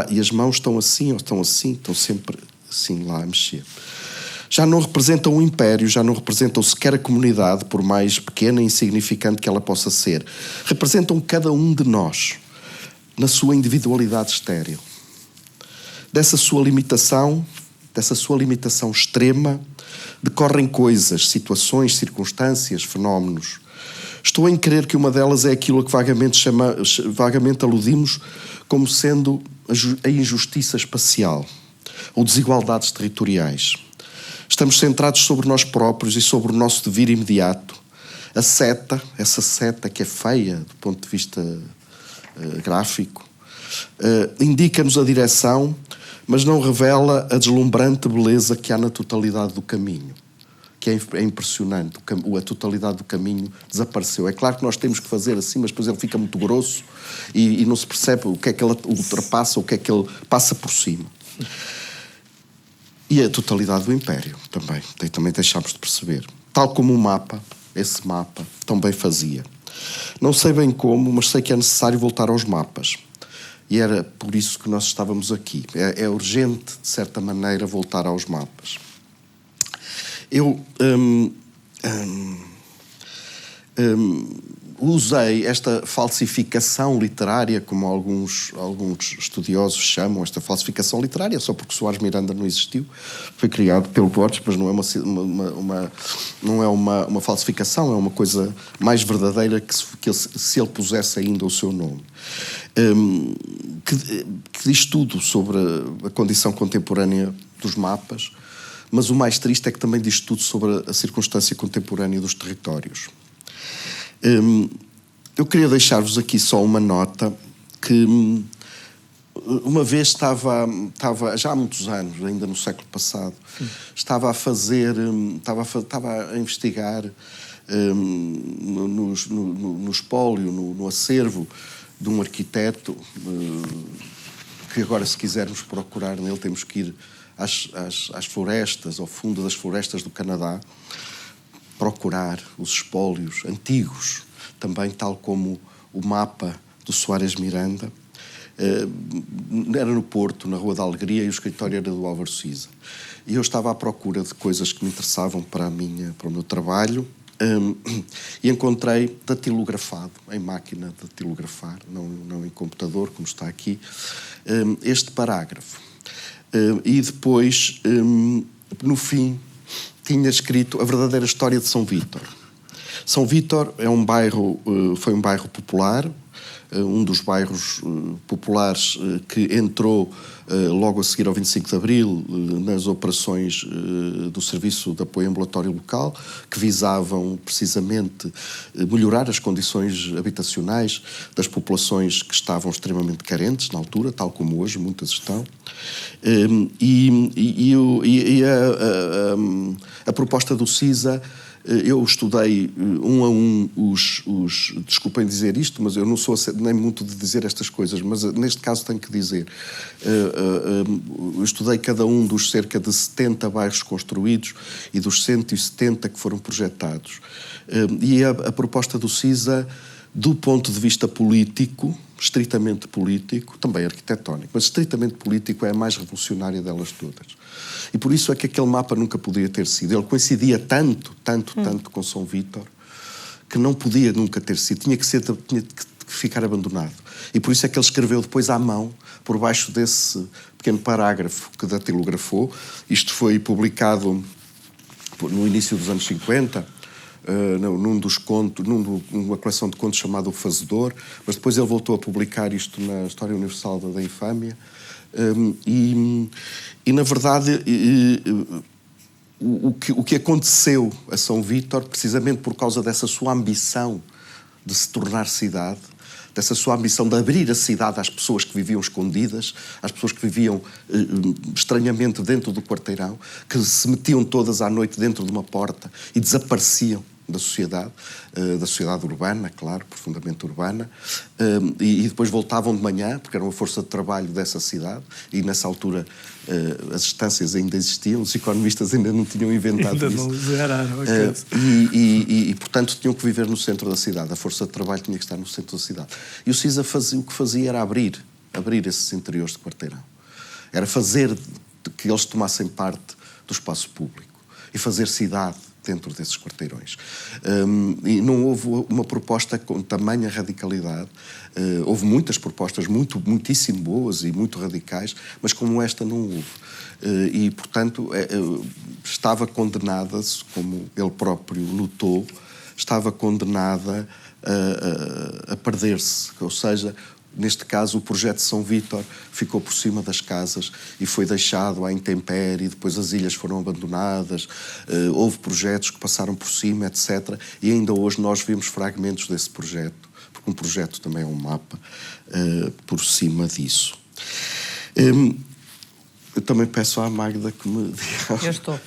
E as mãos estão assim, ou estão assim, estão sempre assim lá a mexer. Já não representam o império, já não representam sequer a comunidade, por mais pequena e insignificante que ela possa ser. Representam cada um de nós, na sua individualidade estéril. Dessa sua limitação extrema, decorrem coisas, situações, circunstâncias, fenómenos. Estou em crer que uma delas é aquilo a que vagamente aludimos como sendo a injustiça espacial ou desigualdades territoriais. Estamos centrados sobre nós próprios e sobre o nosso devir imediato. A seta, essa seta que é feia do ponto de vista gráfico, indica-nos a direção, mas não revela a deslumbrante beleza que há na totalidade do caminho. que é impressionante. A totalidade do caminho desapareceu. É claro que nós temos que fazer assim, mas depois ele fica muito grosso e não se percebe o que é que ele ultrapassa, o que é que ele passa por cima. E a totalidade do Império também deixámos de perceber. Tal como o mapa, esse mapa também fazia. Não sei bem como, mas sei que é necessário voltar aos mapas. E era por isso que nós estávamos aqui. É urgente, de certa maneira, voltar aos mapas. Eu usei esta falsificação literária, como alguns estudiosos chamam, esta falsificação literária, só porque Soares Miranda não existiu, foi criado pelo Borges, mas não é uma falsificação, é uma coisa mais verdadeira que se ele pusesse ainda o seu nome. Que diz tudo sobre a condição contemporânea dos mapas, mas o mais triste é que também diz tudo sobre a circunstância contemporânea dos territórios. Eu queria deixar-vos aqui só uma nota que uma vez estava já há muitos anos, ainda no século passado, estava a investigar no espólio, no acervo de um arquiteto que agora, se quisermos procurar nele, temos que ir às florestas, ao fundo das florestas do Canadá, procurar os espólios antigos, também tal como o mapa do Soares Miranda. Era no Porto, na Rua da Alegria, e o escritório era do Álvaro Siza. E eu estava à procura de coisas que me interessavam para o meu trabalho, e encontrei datilografado, em máquina de datilografar, não em computador, como está aqui, este parágrafo. E depois, no fim, tinha escrito a verdadeira história de São Vítor. São Vítor foi um bairro popular, um dos bairros populares que entrou logo a seguir ao 25 de Abril nas operações do Serviço de Apoio Ambulatório Local, que visavam precisamente melhorar as condições habitacionais das populações que estavam extremamente carentes na altura, tal como hoje muitas estão. A proposta do Siza, eu estudei um a um desculpem dizer isto, mas eu não sou nem muito de dizer estas coisas, mas neste caso tenho que dizer. Eu estudei cada um dos cerca de 70 bairros construídos e dos 170 que foram projetados. E a proposta do Siza, do ponto de vista político, estritamente político, também arquitetónico, mas estritamente político, é a mais revolucionária delas todas. E por isso é que aquele mapa nunca poderia ter sido. Ele coincidia tanto com São Vítor, que não podia nunca ter sido. Tinha que ficar abandonado. E por isso é que ele escreveu depois à mão, por baixo desse pequeno parágrafo que datilografou. Isto foi publicado no início dos anos 50, numa coleção de contos chamada O Fazedor, mas depois ele voltou a publicar isto na História Universal da Infâmia. E na verdade, o que aconteceu a São Vítor, precisamente por causa dessa sua ambição de se tornar cidade, dessa sua ambição de abrir a cidade às pessoas que viviam escondidas, às pessoas que viviam estranhamente dentro do quarteirão, que se metiam todas à noite dentro de uma porta e desapareciam da sociedade urbana, claro, profundamente urbana, e depois voltavam de manhã, porque era uma força de trabalho dessa cidade, e nessa altura as estâncias ainda existiam, os economistas ainda não tinham inventado ainda isso. Não zeraram, e, portanto, tinham que viver no centro da cidade, a força de trabalho tinha que estar no centro da cidade. E o Siza o que fazia era abrir esses interiores de quarteirão. Era fazer que eles tomassem parte do espaço público e fazer cidade dentro desses quarteirões. E não houve uma proposta com tamanha radicalidade. Houve muitas propostas muitíssimo boas e muito radicais, mas como esta não houve. E, portanto, estava condenada, como ele próprio notou, estava condenada a perder-se. Ou seja, neste caso, o projeto de São Vítor ficou por cima das casas e foi deixado à intempérie, depois as ilhas foram abandonadas, houve projetos que passaram por cima, etc. E ainda hoje nós vemos fragmentos desse projeto, porque um projeto também é um mapa, por cima disso. Eu também peço à Magda que me diga... Eu estou.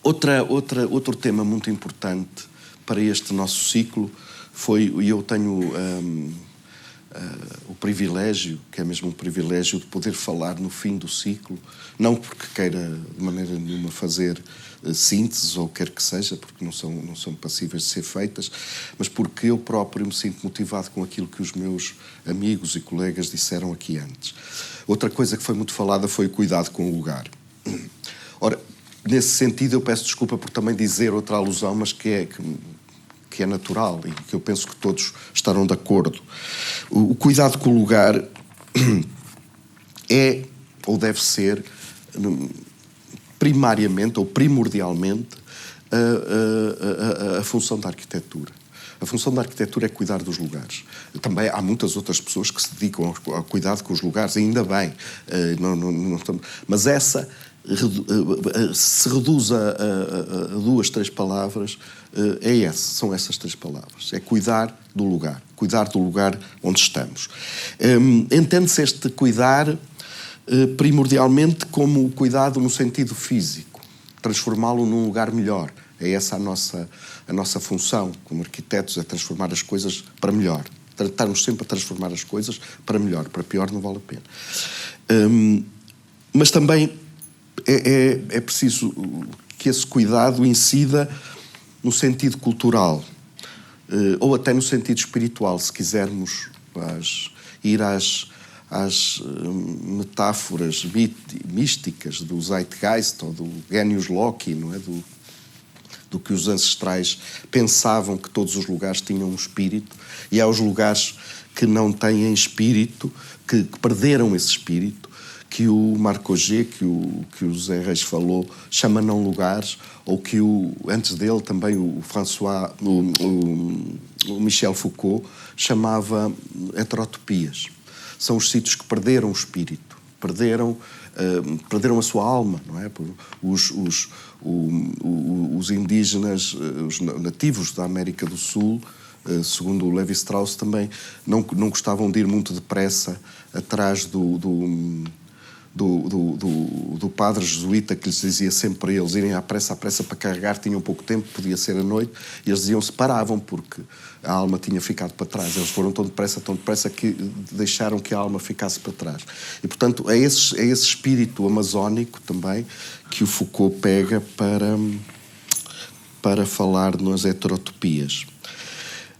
Outro tema muito importante para este nosso ciclo foi, e eu tenho o privilégio, que é mesmo um privilégio, de poder falar no fim do ciclo, não porque queira de maneira nenhuma fazer sínteses ou quer que seja, porque não são passíveis de ser feitas, mas porque eu próprio me sinto motivado com aquilo que os meus amigos e colegas disseram aqui antes. Outra coisa que foi muito falada foi o cuidado com o lugar. Ora, nesse sentido eu peço desculpa por também dizer outra alusão, mas que é natural e que eu penso que todos estarão de acordo. O cuidado com o lugar é, ou deve ser, primariamente ou primordialmente, a função da arquitetura. A função da arquitetura é cuidar dos lugares. Também há muitas outras pessoas que se dedicam ao cuidado com os lugares, ainda bem. Mas essa se reduz a 2, 3 palavras, são essas 3 palavras. É cuidar do lugar onde estamos. Entende-se este cuidar primordialmente como o cuidado no sentido físico, transformá-lo num lugar melhor. É essa a nossa função como arquitetos, é transformar as coisas para melhor. Tratarmos sempre a transformar as coisas para melhor, para pior não vale a pena. Mas também é preciso que esse cuidado incida no sentido cultural, ou até no sentido espiritual, se quisermos ir às metáforas místicas do Zeitgeist ou do Genius Loci, não é? Do que os ancestrais pensavam que todos os lugares tinham um espírito, e há os lugares que não têm espírito, que perderam esse espírito, que o Marc Augé, que o Zé Reis falou, chama não lugares, ou que antes dele também o Michel Foucault chamava heterotopias. São os sítios que perderam o espírito, perderam a sua alma, não é? Os indígenas, os nativos da América do Sul, segundo o Levi-Strauss, também não gostavam de ir muito depressa atrás do padre jesuíta, que lhes dizia sempre para eles irem à pressa para carregar, tinham pouco tempo, podia ser à noite, e eles diziam-se paravam porque a alma tinha ficado para trás. Eles foram tão depressa que deixaram que a alma ficasse para trás. E, portanto, é esse espírito amazónico também que o Foucault pega para falar nas heterotopias.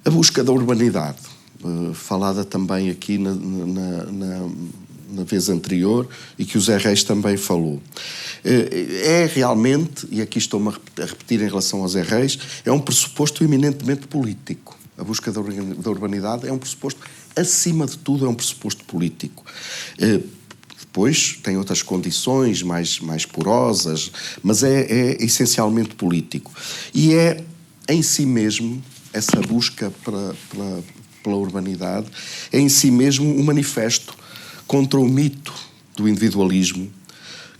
A busca da urbanidade, falada também aqui na vez anterior, e que o Zé Reis também falou. É realmente, e aqui estou-me a repetir em relação ao Zé Reis, é um pressuposto eminentemente político. A busca da urbanidade é um pressuposto, acima de tudo, é um pressuposto político. Depois tem outras condições mais porosas, mas é essencialmente político. E é, em si mesmo, essa busca pela urbanidade, é em si mesmo um manifesto contra o mito do individualismo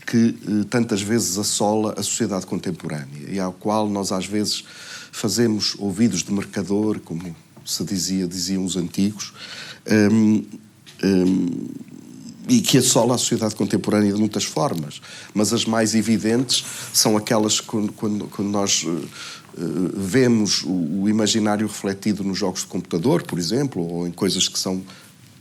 que tantas vezes assola a sociedade contemporânea e ao qual nós às vezes fazemos ouvidos de mercador, como se diziam os antigos, e que assola a sociedade contemporânea de muitas formas, mas as mais evidentes são aquelas quando nós vemos o imaginário refletido nos jogos de computador, por exemplo, ou em coisas que são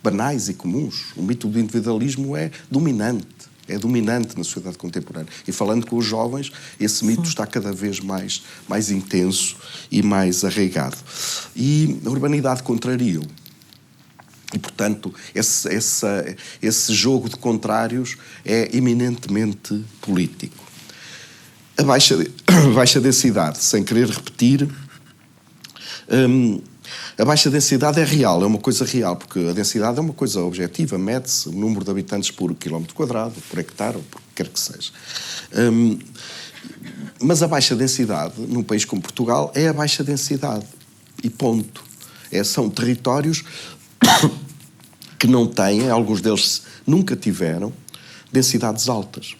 banais e comuns. O mito do individualismo é dominante na sociedade contemporânea. E falando com os jovens, esse mito está cada vez mais intenso e mais arraigado. E a urbanidade contraria-o. E, portanto, esse jogo de contrários é eminentemente político. A baixa densidade, sem querer repetir, a baixa densidade é real, é uma coisa real, porque a densidade é uma coisa objetiva, mede-se o número de habitantes por quilómetro quadrado, por hectare, ou por que quer que seja. Mas a baixa densidade, num país como Portugal, é a baixa densidade. E ponto. São territórios que não têm, alguns deles nunca tiveram, densidades altas.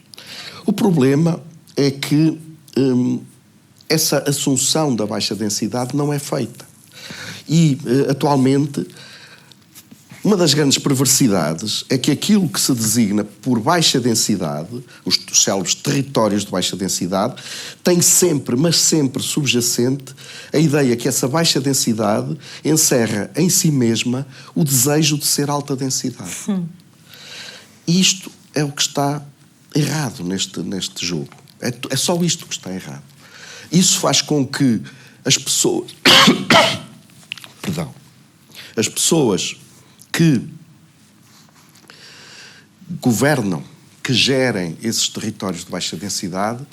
O problema é que essa assunção da baixa densidade não é feita. E, atualmente, Uma das grandes perversidades é que aquilo que se designa por baixa densidade, os célebres territórios de baixa densidade, tem sempre, mas sempre subjacente, a ideia que essa baixa densidade encerra em si mesma o desejo de ser alta densidade. E isto é o que está errado neste jogo. É só isto que está errado. Isso faz com que as pessoas... Perdão. As pessoas que governam, que gerem esses territórios de baixa densidade,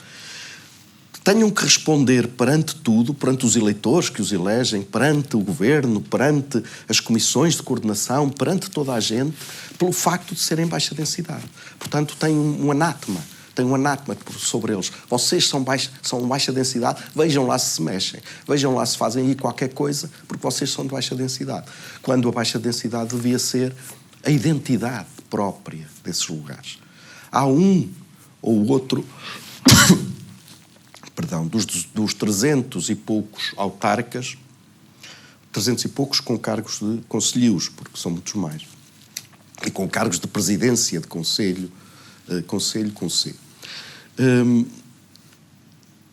tenham que responder perante tudo, perante os eleitores que os elegem, perante o governo, perante as comissões de coordenação, perante toda a gente, pelo facto de serem baixa densidade. Portanto, tem um anátema sobre eles. Vocês são baixa densidade, vejam lá se mexem, vejam lá se fazem aí qualquer coisa, porque vocês são de baixa densidade. Quando a baixa densidade devia ser a identidade própria desses lugares. Há um ou outro, perdão, dos 300 e poucos autarcas, 300 e poucos com cargos de conselheiros, porque são muitos mais, e com cargos de presidência de conselho,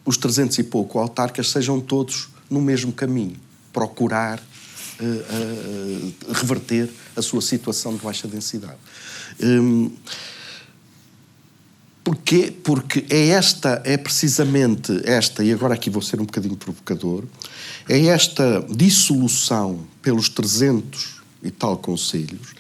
os 300 e pouco autarcas sejam todos no mesmo caminho, procurar reverter a sua situação de baixa densidade. Porquê? Porque é precisamente esta, e agora aqui vou ser um bocadinho provocador, é esta dissolução pelos 300 e tal conselhos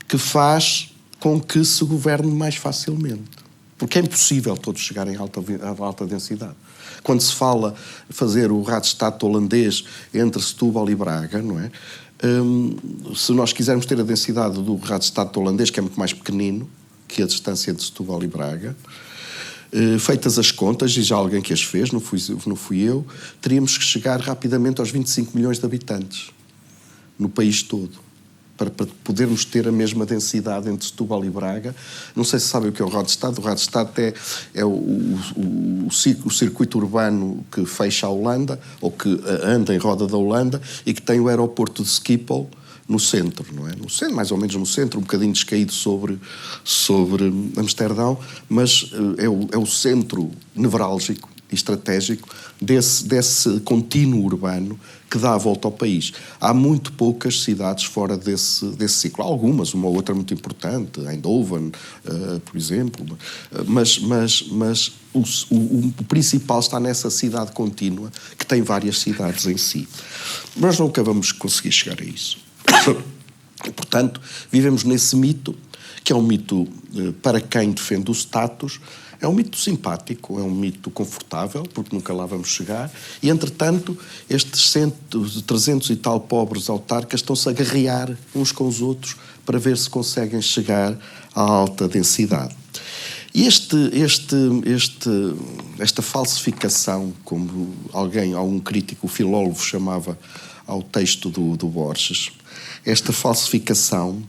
que faz com que se governe mais facilmente. Porque é impossível todos chegarem a alta densidade. Quando se fala fazer o Radstad holandês entre Setúbal e Braga, não é? Se nós quisermos ter a densidade do Radstad holandês, que é muito mais pequenino que a distância de Setúbal e Braga, feitas as contas, e já alguém que as fez, não fui eu, teríamos que chegar rapidamente aos 25 milhões de habitantes no país todo, para podermos ter a mesma densidade entre Setúbal e Braga. Não sei se sabem o que é o Radstad. O Radstad é o circuito urbano que fecha a Holanda, ou que anda em roda da Holanda, e que tem o aeroporto de Schiphol no centro, não é? No centro, mais ou menos no centro, um bocadinho descaído sobre Amsterdão, mas é o centro nevrálgico e estratégico desse contínuo urbano que dá a volta ao país. Há muito poucas cidades fora desse ciclo. Há algumas, uma ou outra muito importante, Eindhoven, por exemplo, mas o principal está nessa cidade contínua, que tem várias cidades em si. Nós nunca vamos conseguir chegar a isso. E, portanto, vivemos nesse mito, que é um mito para quem defende o status. É um mito simpático, é um mito confortável, porque nunca lá vamos chegar, e, entretanto, estes 300 e tal pobres autarcas estão-se a guerrear uns com os outros para ver se conseguem chegar à alta densidade. E esta falsificação, como algum crítico filólogo chamava ao texto do Borges, esta falsificação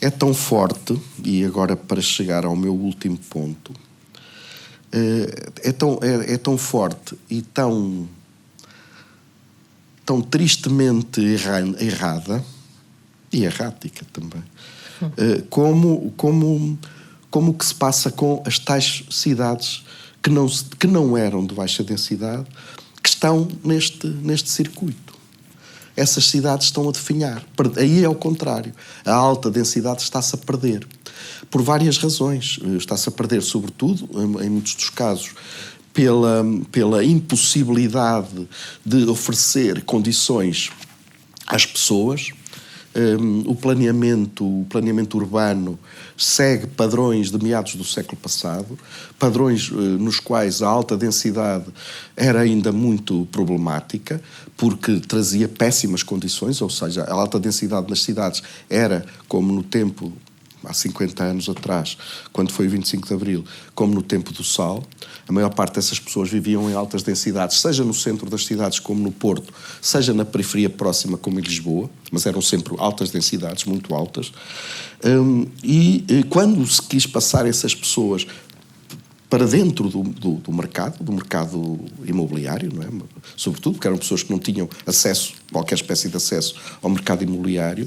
é tão forte, e agora para chegar ao meu último ponto, é tão forte e tão tristemente errada e errática também, como o que se passa com as tais cidades que não eram de baixa densidade, que estão neste circuito. Essas cidades estão a definhar. Aí é o contrário. A alta densidade está-se a perder. Por várias razões. Está-se a perder, sobretudo, em muitos dos casos, pela impossibilidade de oferecer condições às pessoas. O planeamento urbano segue padrões de meados do século passado, padrões nos quais a alta densidade era ainda muito problemática, porque trazia péssimas condições, ou seja, a alta densidade nas cidades era, como no tempo, há 50 anos atrás, quando foi o 25 de Abril, como no tempo do Sal. A maior parte dessas pessoas viviam em altas densidades, seja no centro das cidades, como no Porto, seja na periferia próxima, como em Lisboa, mas eram sempre altas densidades, muito altas. E quando se quis passar essas pessoas para dentro do mercado imobiliário, não é? Sobretudo porque eram pessoas que não tinham acesso, qualquer espécie de acesso ao mercado imobiliário,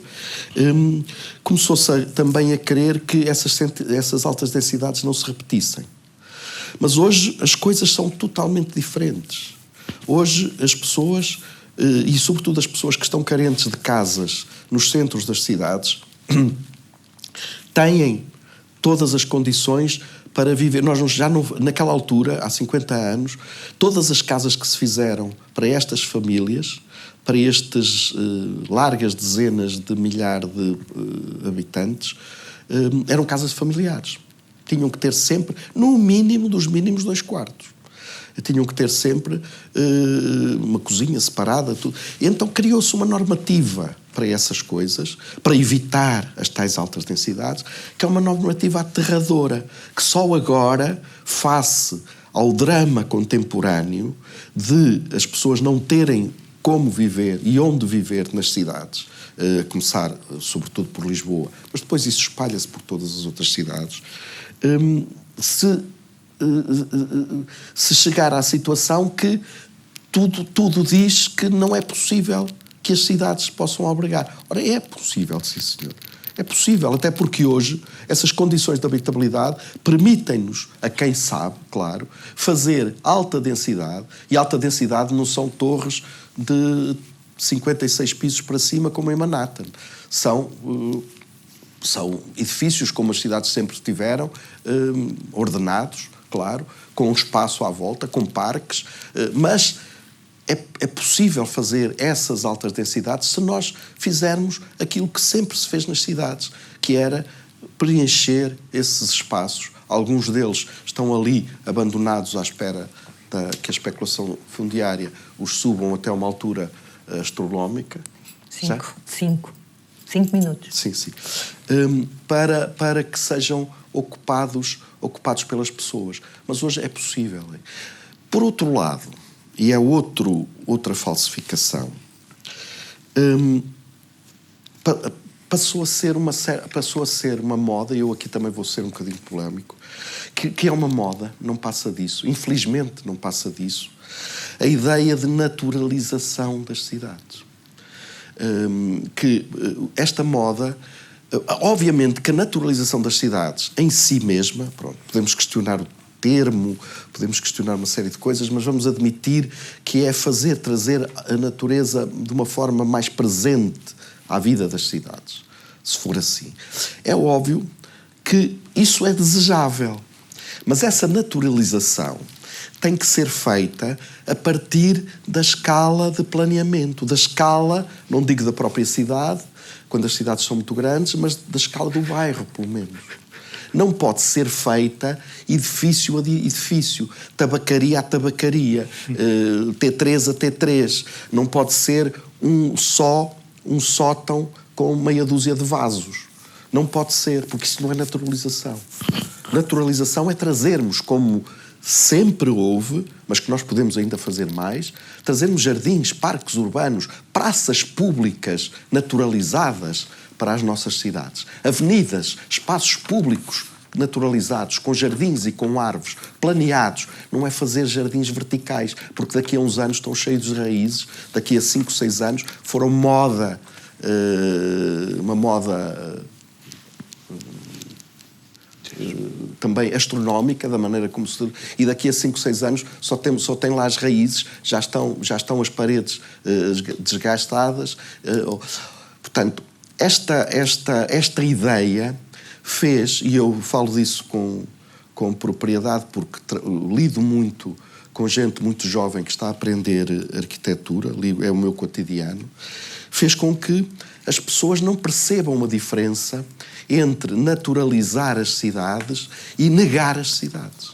começou-se também a querer que essas altas densidades não se repetissem. Mas hoje as coisas são totalmente diferentes. Hoje as pessoas, e sobretudo as pessoas que estão carentes de casas nos centros das cidades, têm todas as condições para viver. Nós já naquela altura, há 50 anos, todas as casas que se fizeram para estas famílias, para estes largas dezenas de milhares de habitantes, eram casas familiares. Tinham que ter sempre, no mínimo dos mínimos, 2 quartos. Tinham que ter sempre uma cozinha separada, tudo. E então criou-se uma normativa para essas coisas, para evitar as tais altas densidades, que é uma normativa aterradora, que só agora, face ao drama contemporâneo de as pessoas não terem como viver e onde viver nas cidades, a começar sobretudo por Lisboa, mas depois isso espalha-se por todas as outras cidades, se chegar à situação que tudo diz que não é possível que as cidades possam albergar. Ora, é possível, sim senhor. É possível, até porque hoje essas condições de habitabilidade permitem-nos, a quem sabe, claro, fazer alta densidade, e alta densidade não são torres de 56 pisos para cima como em Manhattan. São edifícios como as cidades sempre tiveram, ordenados, claro, com um espaço à volta, com parques, mas é possível fazer essas altas densidades se nós fizermos aquilo que sempre se fez nas cidades, que era preencher esses espaços. Alguns deles estão ali abandonados à espera que a especulação fundiária os subam até uma altura astronómica. 5 minutos. Sim. Para que sejam ocupados pelas pessoas. Mas hoje é possível. Por outro lado, e é outra falsificação, passou a ser uma moda, e eu aqui também vou ser um bocadinho polémico, que é uma moda, não passa disso, infelizmente não passa disso, a ideia de naturalização das cidades. Que esta moda, obviamente que a naturalização das cidades em si mesma, pronto, podemos questionar o termo, podemos questionar uma série de coisas, mas vamos admitir que é trazer a natureza de uma forma mais presente à vida das cidades, se for assim. É óbvio que isso é desejável, mas essa naturalização tem que ser feita a partir da escala de planeamento, da escala, não digo da própria cidade, quando as cidades são muito grandes, mas da escala do bairro, pelo menos. Não pode ser feita edifício a edifício, tabacaria a tabacaria, T3 a T3. Não pode ser um sótão com meia dúzia de vasos. Não pode ser, porque isso não é naturalização. Naturalização é trazermos, como sempre houve, mas que nós podemos ainda fazer mais, trazermos jardins, parques urbanos, praças públicas naturalizadas para as nossas cidades. Avenidas, espaços públicos naturalizados, com jardins e com árvores, planeados. Não é fazer jardins verticais, porque daqui a uns anos estão cheios de raízes, daqui a 5, 6 anos foram uma moda também astronómica, da maneira como se... E daqui a 5, 6 anos só tem lá as raízes, já estão as paredes desgastadas. Portanto, esta ideia fez, e eu falo disso com propriedade, porque lido muito com gente muito jovem que está a aprender arquitetura, é o meu cotidiano, fez com que as pessoas não percebam uma diferença entre naturalizar as cidades e negar as cidades.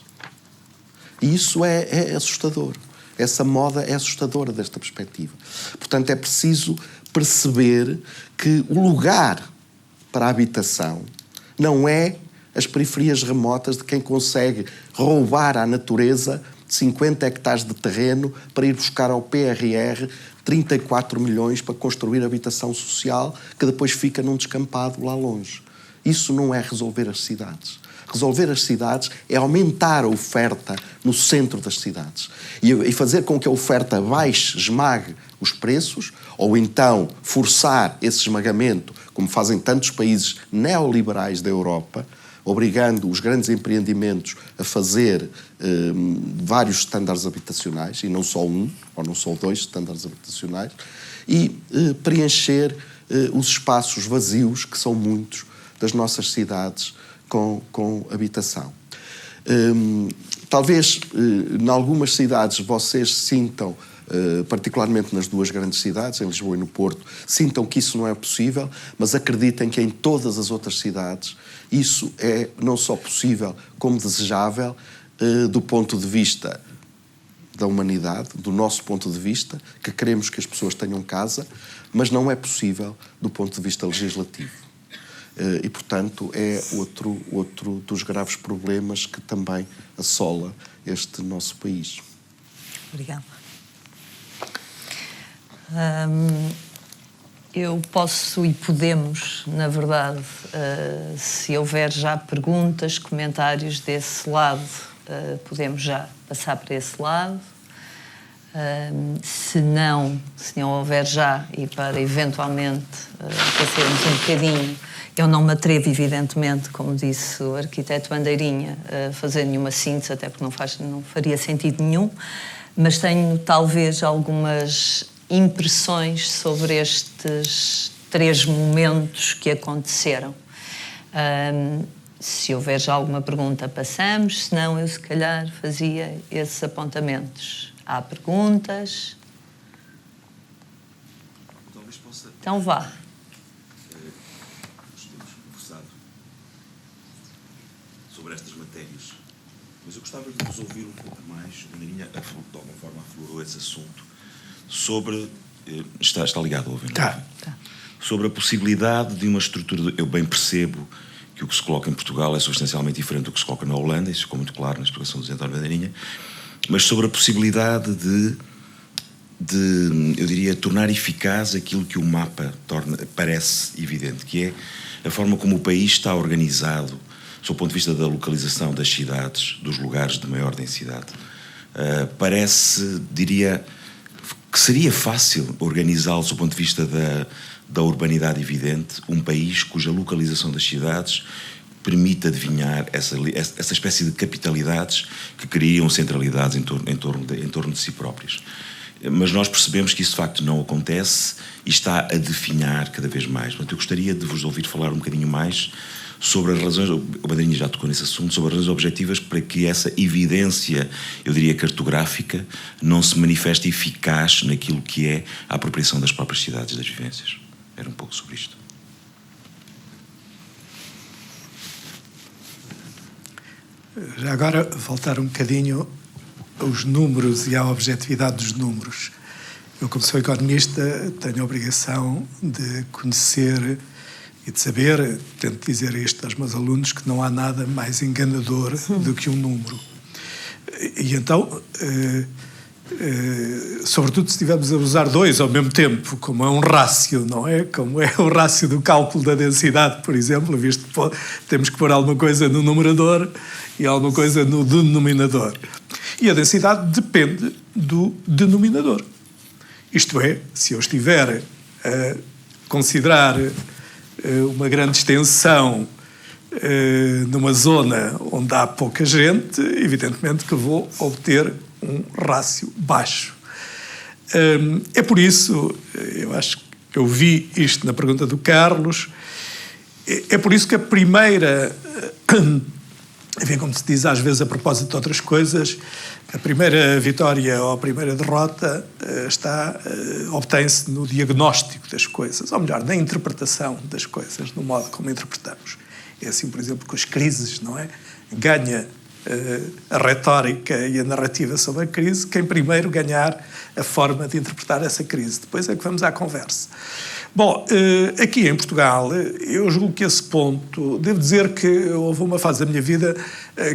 E isso é assustador. Essa moda é assustadora desta perspectiva. Portanto, é preciso perceber que o lugar para a habitação não é as periferias remotas de quem consegue roubar à natureza 50 hectares de terreno para ir buscar ao PRR 34 milhões para construir habitação social que depois fica num descampado lá longe. Isso não é resolver as cidades. Resolver as cidades é aumentar a oferta no centro das cidades e fazer com que a oferta baixe, esmague os preços, ou então forçar esse esmagamento, como fazem tantos países neoliberais da Europa, obrigando os grandes empreendimentos a fazer vários estándares habitacionais, e não só um, ou não só 2 estándares habitacionais, e preencher os espaços vazios, que são muitos, das nossas cidades com habitação. Talvez, em algumas cidades, vocês sintam, particularmente nas 2 grandes cidades, em Lisboa e no Porto, sintam que isso não é possível, mas acreditem que em todas as outras cidades isso é não só possível, como desejável, do ponto de vista da humanidade, do nosso ponto de vista, que queremos que as pessoas tenham casa, mas não é possível do ponto de vista legislativo. E, portanto, é outro dos graves problemas que também assola este nosso país. Obrigada. Eu posso e podemos, na verdade, se houver já perguntas, comentários desse lado, podemos já passar para esse lado. Se não houver já, e para eventualmente aquecermos um bocadinho, eu não me atrevo, evidentemente, como disse o arquiteto Bandeirinha, a fazer nenhuma síntese, até porque não faria sentido nenhum, mas tenho talvez algumas impressões sobre estes 3 momentos que aconteceram. Se houver já alguma pergunta, passamos, se não, eu se calhar fazia esses apontamentos. Há perguntas? Então vá. Nós temos conversado sobre estas matérias, mas eu gostava de vos ouvir um pouco mais. A Bandeirinha, de alguma forma, aflorou esse assunto sobre... Está ligado a ouvir, não é? Tá. Sobre a possibilidade de uma estrutura... Eu bem percebo que o que se coloca em Portugal é substancialmente diferente do que se coloca na Holanda, isso ficou muito claro na explicação do Zé António Bandeirinha, mas sobre a possibilidade de, eu diria, tornar eficaz aquilo que o mapa parece evidente, que é a forma como o país está organizado, sob o ponto de vista da localização das cidades, dos lugares de maior densidade. Parece, diria, que seria fácil organizá-lo sob o ponto de vista da urbanidade evidente, um país cuja localização das cidades permite adivinhar essa espécie de capitalidades que criam centralidades em torno de si próprias. Mas nós percebemos que isso de facto não acontece e está a definhar cada vez mais. Portanto, eu gostaria de vos ouvir falar um bocadinho mais sobre as razões, o Bandeirinha já tocou nesse assunto, sobre as razões objetivas para que essa evidência, eu diria cartográfica, não se manifeste eficaz naquilo que é a apropriação das próprias cidades e das vivências. Era um pouco sobre isto. Já agora, voltar um bocadinho aos números e à objetividade dos números. Eu, como sou economista, tenho a obrigação de conhecer e de saber, tento dizer isto aos meus alunos, que não há nada mais enganador do que um número. E então, sobretudo se estivermos a usar 2 ao mesmo tempo, como é um rácio, não é? Como é o rácio do cálculo da densidade, por exemplo, visto que temos que pôr alguma coisa no numerador e alguma coisa no denominador. E a densidade depende do denominador. Isto é, se eu estiver a considerar uma grande extensão numa zona onde há pouca gente, evidentemente que vou obter um rácio baixo. É por isso, eu acho que eu vi isto na pergunta do Carlos, é por isso que a primeira, enfim, como se diz às vezes a propósito de outras coisas, a primeira vitória ou a primeira derrota obtém-se no diagnóstico das coisas, ou melhor, na interpretação das coisas, no modo como interpretamos. É assim, por exemplo, com as crises, não é? Ganha a retórica e a narrativa sobre a crise quem primeiro ganhar a forma de interpretar essa crise. Depois é que vamos à conversa. Bom, aqui em Portugal, eu julgo que esse ponto... Devo dizer que houve uma fase da minha vida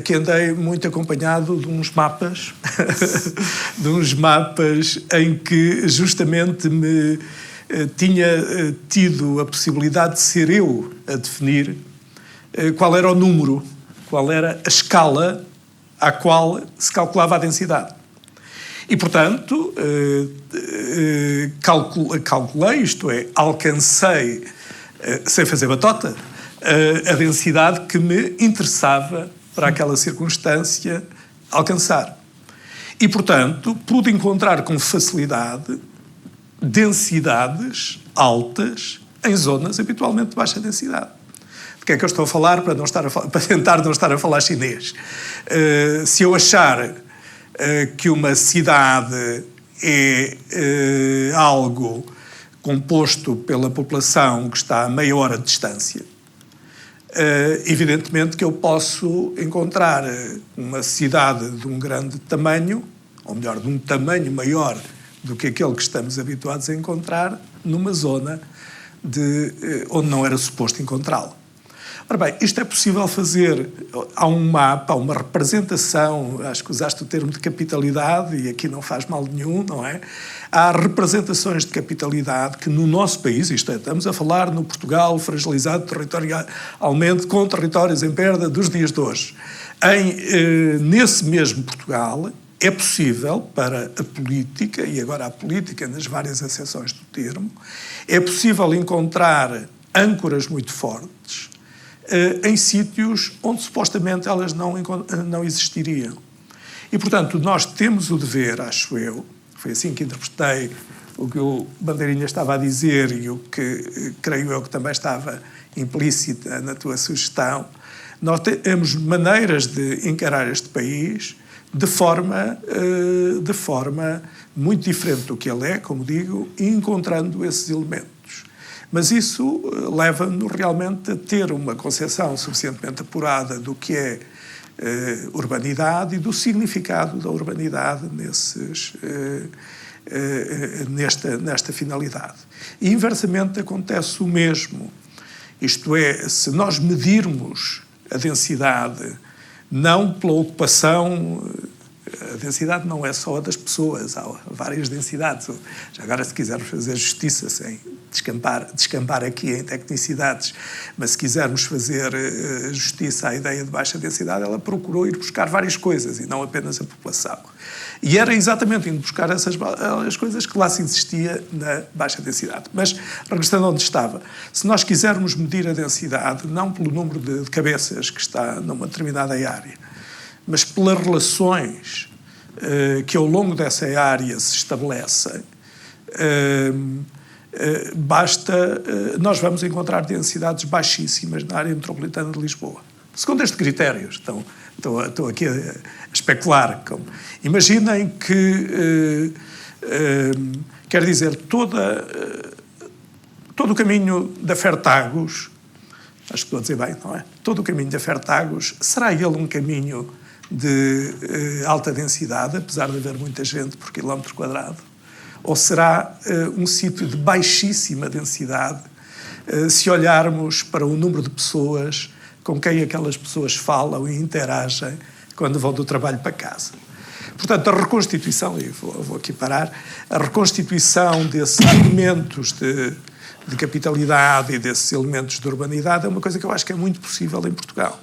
que andei muito acompanhado de uns mapas, de uns mapas em que justamente me tinha tido a possibilidade de ser eu a definir qual era o número qual era a escala à qual se calculava a densidade. E, portanto, calculei, isto é, alcancei, sem fazer batota, a densidade que me interessava para aquela circunstância alcançar. E, portanto, pude encontrar com facilidade densidades altas em zonas habitualmente de baixa densidade. De que é que eu estou a falar para tentar não estar a falar chinês? Se eu achar que uma cidade é algo composto pela população que está a meia hora de distância, evidentemente que eu posso encontrar uma cidade de um grande tamanho, ou melhor, de um tamanho maior do que aquele que estamos habituados a encontrar numa zona onde não era suposto encontrá-lo. Ora bem, isto é possível fazer. Há um mapa, há uma representação, acho que usaste o termo de capitalidade, e aqui não faz mal nenhum, não é? Há representações de capitalidade que no nosso país, isto é, estamos a falar no Portugal fragilizado territorialmente, com territórios em perda dos dias de hoje. Nesse mesmo Portugal, é possível para a política, e agora a política nas várias acessões do termo, é possível encontrar âncoras muito fortes em sítios onde supostamente elas não existiriam. E, portanto, nós temos o dever, acho eu, foi assim que interpretei o que o Bandeirinha estava a dizer e o que creio eu que também estava implícita na tua sugestão, nós temos maneiras de encarar este país de forma muito diferente do que ele é, como digo, e encontrando esses elementos. Mas isso leva-nos realmente a ter uma concepção suficientemente apurada do que é urbanidade e do significado da urbanidade nesta finalidade. E, inversamente, acontece o mesmo. Isto é, se nós medirmos a densidade não pela ocupação, a densidade não é só a das pessoas, há várias densidades. Já agora, se quisermos fazer justiça, sem descampar aqui em tecnicidades, mas se quisermos fazer justiça à ideia de baixa densidade, ela procurou ir buscar várias coisas e não apenas a população. E era exatamente indo buscar as coisas que lá se insistia na baixa densidade. Mas, regressando onde estava, se nós quisermos medir a densidade, não pelo número de cabeças que está numa determinada área, mas pelas relações que ao longo dessa área se estabelecem, nós vamos encontrar densidades baixíssimas na área metropolitana de Lisboa. Segundo este critério, estou aqui a especular. Imaginem que, quer dizer, todo o caminho da Fertagos, acho que estou a dizer bem, não é? Todo o caminho da Fertagos, será ele um caminho de alta densidade, apesar de haver muita gente por quilómetro quadrado? Ou será um sítio de baixíssima densidade, se olharmos para o número de pessoas com quem aquelas pessoas falam e interagem quando vão do trabalho para casa? Portanto, a reconstituição, e vou aqui parar, a reconstituição desses elementos de capitalidade e desses elementos de urbanidade é uma coisa que eu acho que é muito possível em Portugal.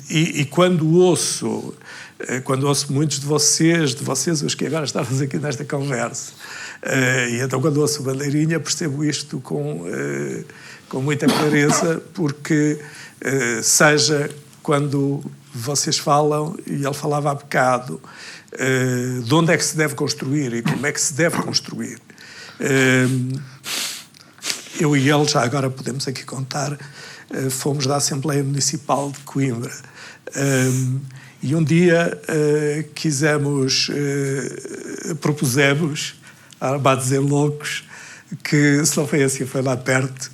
E quando ouço muitos de vocês, os que agora estávamos aqui nesta conversa, e então quando ouço o Bandeirinha percebo isto com muita clareza, porque seja quando vocês falam, e ele falava há bocado, de onde é que se deve construir e como é que se deve construir. Eu e ele, já agora podemos aqui contar, fomos da Assembleia Municipal de Coimbra e um dia propusemos, a dizer loucos, que se não foi assim, foi lá perto,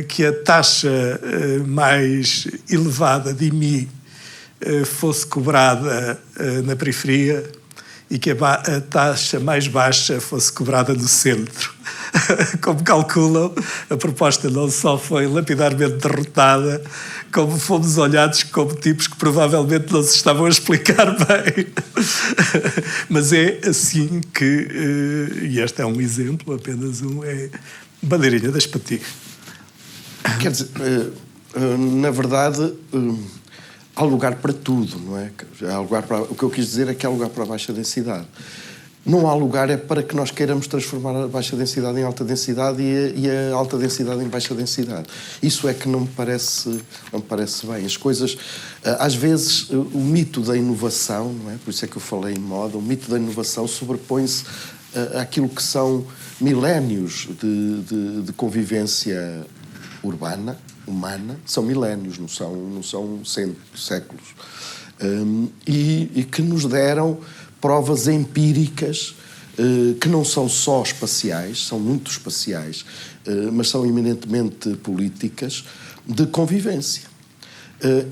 que a taxa mais elevada de IMI fosse cobrada na periferia e que a taxa mais baixa fosse cobrada no centro. Como calculam, a proposta não só foi lapidarmente derrotada, como fomos olhados como tipos que provavelmente não se estavam a explicar bem. Mas é assim que, e este é um exemplo, apenas um, é Bandeirinha das Patinhas. Quer dizer, Na verdade, há lugar para tudo, não é? Há lugar para... O que eu quis dizer é que há lugar para a baixa densidade. Não há lugar é para que nós queiramos transformar a baixa densidade em alta densidade e a alta densidade em baixa densidade. Isso é que não me parece bem. As coisas... Às vezes, o mito da inovação, não é? Por isso é que eu falei em moda, o mito da inovação sobrepõe-se àquilo que são milénios de convivência urbana, humana. São milénios, não são séculos. E que nos deram provas empíricas que não são só espaciais, são muito espaciais, mas são eminentemente políticas, de convivência.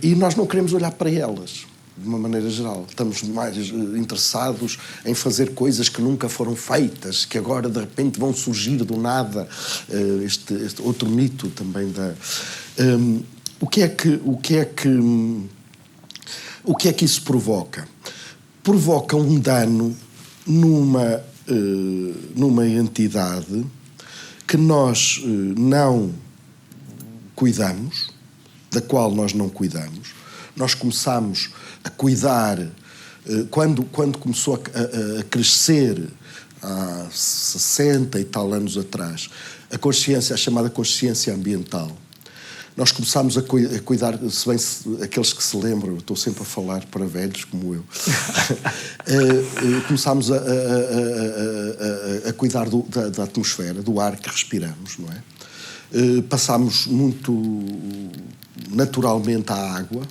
E nós não queremos olhar para elas, de uma maneira geral. Estamos mais interessados em fazer coisas que nunca foram feitas, que agora de repente vão surgir do nada. Este outro mito também da... O que é que isso provoca? Provoca um dano numa entidade que nós não cuidamos, da qual nós não cuidamos. Nós começamos a cuidar quando começou a crescer há 60 e tal anos atrás a chamada consciência ambiental. Nós começámos a cuidar, se bem aqueles que se lembram, eu estou sempre a falar para velhos como eu, começámos a cuidar da atmosfera, do ar que respiramos, não é? Passámos muito naturalmente à água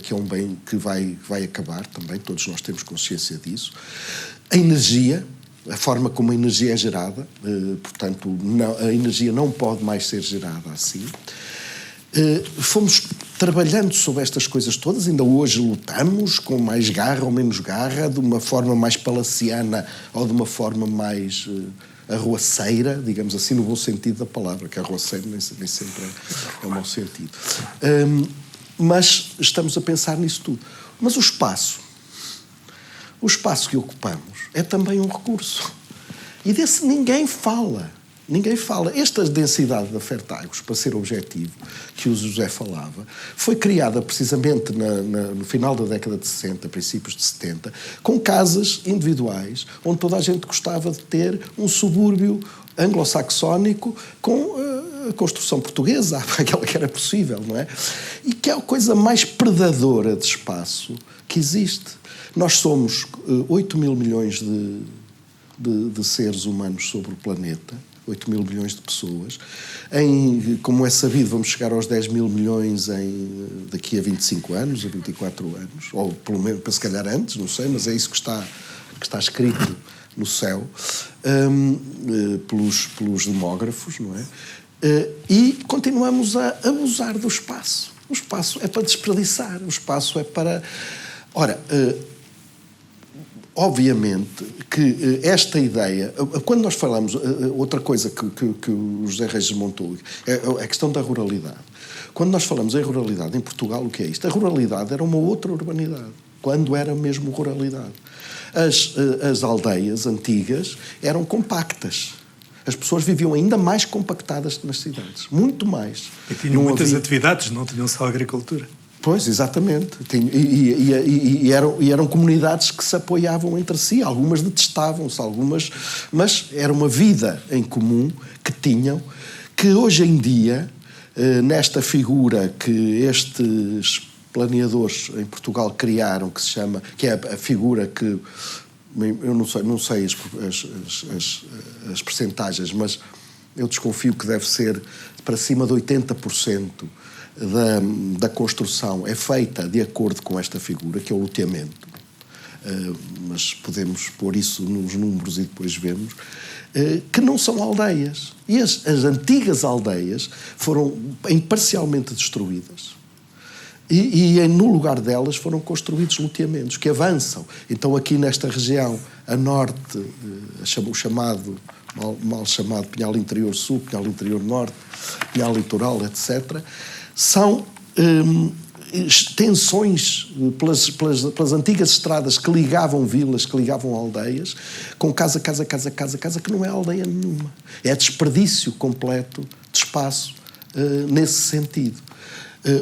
que é um bem que vai acabar também, todos nós temos consciência disso. A energia, a forma como a energia é gerada, portanto, a energia não pode mais ser gerada assim. Fomos trabalhando sobre estas coisas todas, ainda hoje lutamos com mais garra ou menos garra, de uma forma mais palaciana ou de uma forma mais arruaceira, digamos assim, no bom sentido da palavra, que arruaceira nem sempre é um mau sentido. Mas estamos a pensar nisso tudo. Mas o espaço que ocupamos é também um recurso. E desse ninguém fala. Esta densidade da Fertagos, para ser objetivo, que o José falava, foi criada precisamente no final da década de 60, princípios de 70, com casas individuais, onde toda a gente gostava de ter um subúrbio anglo-saxónico com a construção portuguesa, aquela que era possível, não é? E que é a coisa mais predadora de espaço que existe. Nós somos 8 mil milhões de seres humanos sobre o planeta, 8 mil milhões de pessoas. Como é sabido, vamos chegar aos 10 mil milhões daqui a 25 anos, a 24 anos, ou pelo menos, se calhar antes, não sei, mas é isso que está escrito no céu, pelos demógrafos, não é? E continuamos a abusar do espaço. O espaço é para desperdiçar, o espaço é para... Ora... Obviamente que esta ideia, quando nós falamos, outra coisa que o José Reis montou, é a questão da ruralidade. Quando nós falamos em ruralidade em Portugal, o que é isto? A ruralidade era uma outra urbanidade, quando era mesmo ruralidade. As aldeias antigas eram compactas. As pessoas viviam ainda mais compactadas que nas cidades, muito mais. E tinham muitas atividades, não tinham só agricultura. Pois, exatamente. E eram comunidades que se apoiavam entre si. Algumas detestavam-se, mas era uma vida em comum que tinham, que hoje em dia, nesta figura que estes planeadores em Portugal criaram, que é a figura que, eu não sei as percentagens, mas eu desconfio que deve ser para cima de 80%. Da construção é feita de acordo com esta figura, que é o loteamento. Mas podemos pôr isso nos números e depois vemos, que não são aldeias. E as antigas aldeias foram parcialmente destruídas. E no lugar delas foram construídos loteamentos que avançam. Então aqui nesta região, a norte, o chamado, mal chamado Pinhal Interior Sul, Pinhal Interior Norte, Pinhal Litoral, etc., são tensões pelas antigas estradas que ligavam vilas, que ligavam aldeias, com casa, que não é aldeia nenhuma. É desperdício completo de espaço nesse sentido.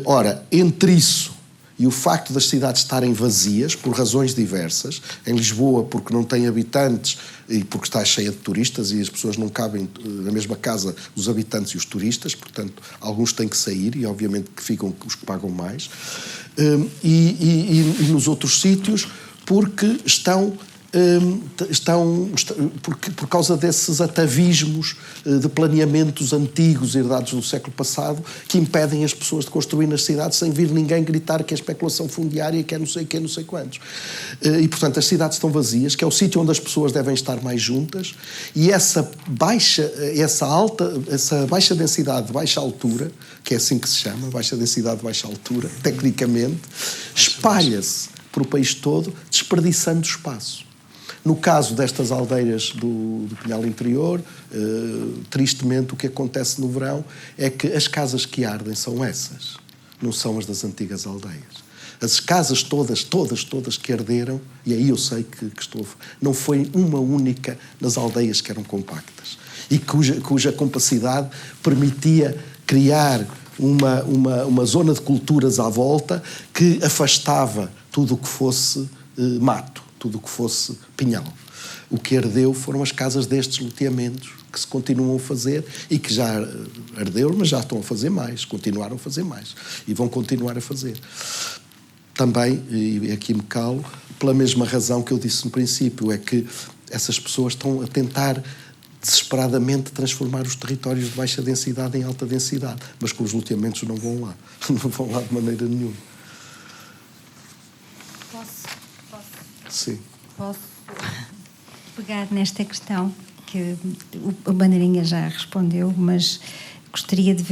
Ora, entre isso e o facto das cidades estarem vazias, por razões diversas, em Lisboa porque não tem habitantes e porque está cheia de turistas e as pessoas não cabem na mesma casa, os habitantes e os turistas, portanto, alguns têm que sair e obviamente que ficam os que pagam mais. E nos outros sítios porque por causa desses atavismos de planeamentos antigos herdados do século passado que impedem as pessoas de construir nas cidades sem vir ninguém gritar que é especulação fundiária, que é não sei quantos. E, portanto, as cidades estão vazias, que é o sítio onde as pessoas devem estar mais juntas, e essa baixa densidade, baixa altura, que é assim que se chama, baixa densidade, baixa altura, tecnicamente, espalha-se para o país todo, desperdiçando espaço. No caso destas aldeias do Pinhal Interior, tristemente o que acontece no verão é que as casas que ardem são essas, não são as das antigas aldeias. As casas todas que arderam, e aí eu sei que não foi uma única nas aldeias que eram compactas e cuja capacidade permitia criar uma zona de culturas à volta que afastava tudo o que fosse mato, tudo o que fosse pinhal. O que ardeu foram as casas destes loteamentos que se continuam a fazer e que já arderam, mas já estão a fazer mais, continuaram a fazer mais e vão continuar a fazer. Também, e aqui me calo, pela mesma razão que eu disse no princípio, é que essas pessoas estão a tentar desesperadamente transformar os territórios de baixa densidade em alta densidade, mas com os loteamentos não vão lá, não vão lá de maneira nenhuma. Sim. Posso pegar nesta questão que o Bandeirinha já respondeu, mas gostaria de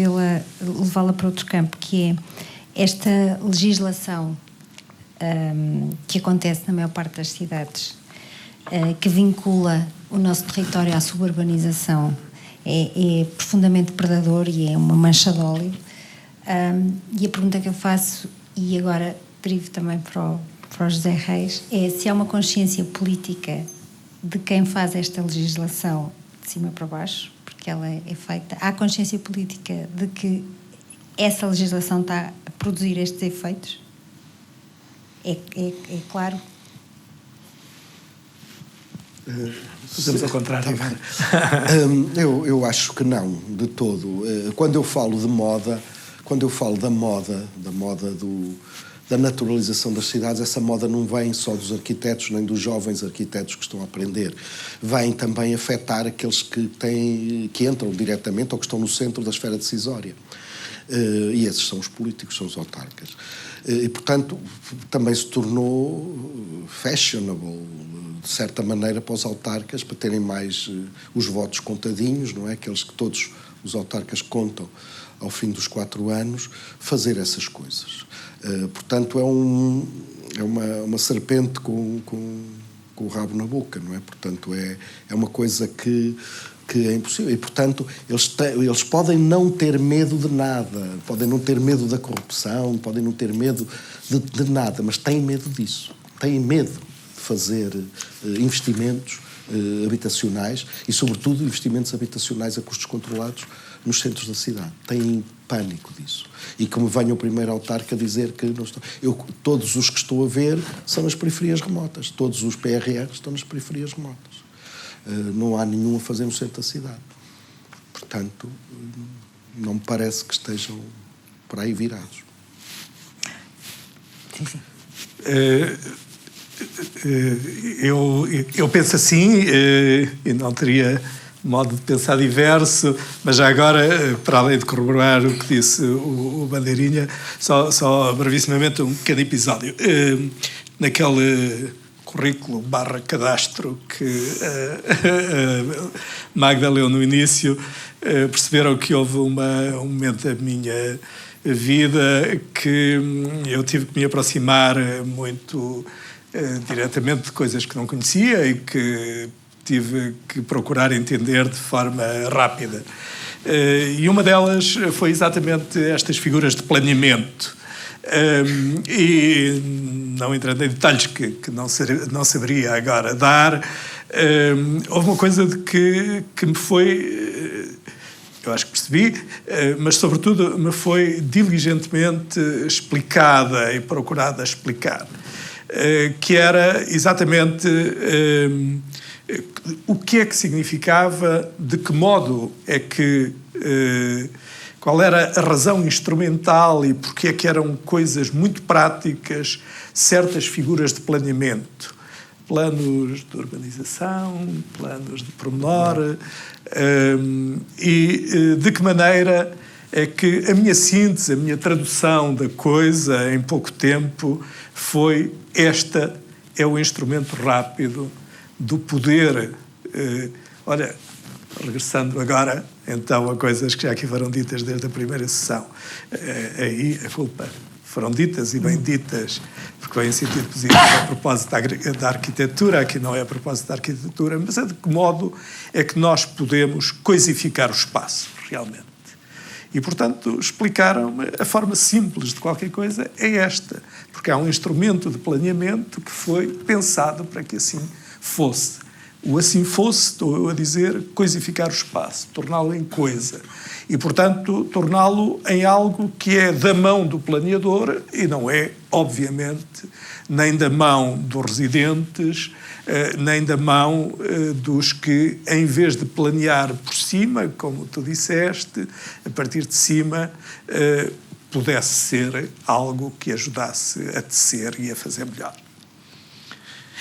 levá-la para outro campo, que é esta legislação que acontece na maior parte das cidades, que vincula o nosso território à suburbanização, é profundamente predador e é uma mancha de óleo. E a pergunta que eu faço, e agora derivo também para o José Reis, é se há uma consciência política de quem faz esta legislação de cima para baixo, porque ela é feita. Há consciência política de que essa legislação está a produzir estes efeitos? É claro? Fazemos ao contrário. Eu acho que não, de todo. Quando eu falo de moda, da naturalização das cidades, essa moda não vem só dos arquitetos, nem dos jovens arquitetos que estão a aprender. Vem também afetar aqueles que entram diretamente ou que estão no centro da esfera decisória. E esses são os políticos, são os autarcas. E, portanto, também se tornou fashionable, de certa maneira, para os autarcas, para terem mais os votos contadinhos, não é? Aqueles que todos os autarcas contam ao fim dos 4 anos, fazer essas coisas. Portanto, é uma serpente com o rabo na boca, não é? Portanto, é uma coisa que é impossível. E, portanto, eles podem não ter medo de nada, podem não ter medo da corrupção, podem não ter medo de nada, mas têm medo disso. Têm medo de fazer investimentos habitacionais e, sobretudo, investimentos habitacionais a custos controlados nos centros da cidade. Têm pânico disso. E que me venha o primeiro autarca a dizer que não estou... Todos os que estou a ver são nas periferias remotas. Todos os PRRs estão nas periferias remotas. Não há nenhum a fazer no centro da cidade. Portanto, não me parece que estejam por aí virados. Sim. Eu penso assim, e não teria modo de pensar diverso, mas já agora, para além de corroborar o que disse o Bandeirinha, só brevissimamente um pequeno episódio. Naquele currículo /cadastro que Magda leu no início, perceberam que houve um momento da minha vida que eu tive que me aproximar muito diretamente de coisas que não conhecia e que tive que procurar entender de forma rápida. E uma delas foi exatamente estas figuras de planeamento. E não entrando em detalhes que não saberia agora dar, houve uma coisa de que me foi eu acho que percebi, mas sobretudo me foi diligentemente explicada e procurada explicar, que era exatamente o que é que significava, de que modo é que, qual era a razão instrumental e porque é que eram coisas muito práticas, certas figuras de planeamento, planos de urbanização, planos de pormenor, e de que maneira é que a minha síntese, a minha tradução da coisa em pouco tempo foi esta é o instrumento rápido do poder. Olha, regressando agora então a coisas que já aqui foram ditas desde a primeira sessão, aí a culpa foram ditas e bem ditas, porque vem em sentido positivo a propósito da arquitetura, aqui não é a propósito da arquitetura, mas é de que modo é que nós podemos coisificar o espaço, realmente. E, portanto, explicaram-me a forma simples de qualquer coisa é esta, porque há um instrumento de planeamento que foi pensado para que assim fosse. O assim fosse, estou eu a dizer, coisificar o espaço, torná-lo em coisa. E, portanto, torná-lo em algo que é da mão do planeador e não é, obviamente, nem da mão dos residentes, nem da mão dos que, em vez de planear por cima, como tu disseste, a partir de cima, pudesse ser algo que ajudasse a tecer e a fazer melhor.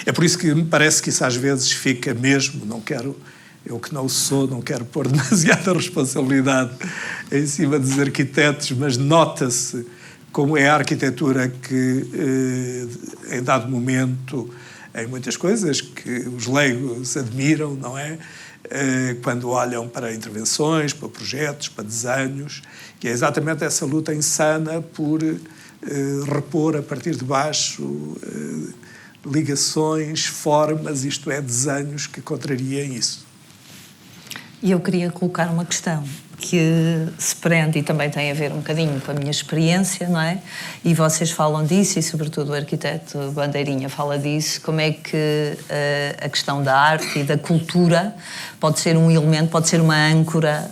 É por isso que me parece que isso às vezes fica mesmo, não quero, eu que não sou, não quero pôr demasiada responsabilidade em cima dos arquitetos, mas nota-se como é a arquitetura que, em dado momento, em muitas coisas que os leigos admiram, não é? Quando olham para intervenções, para projetos, para desenhos, que é exatamente essa luta insana por repor a partir de baixo ligações, formas, isto é, desenhos que contrariem isso. E eu queria colocar uma questão que se prende e também tem a ver um bocadinho com a minha experiência, não é? E vocês falam disso, e sobretudo o arquiteto Bandeirinha fala disso, como é que a questão da arte e da cultura pode ser um elemento, pode ser uma âncora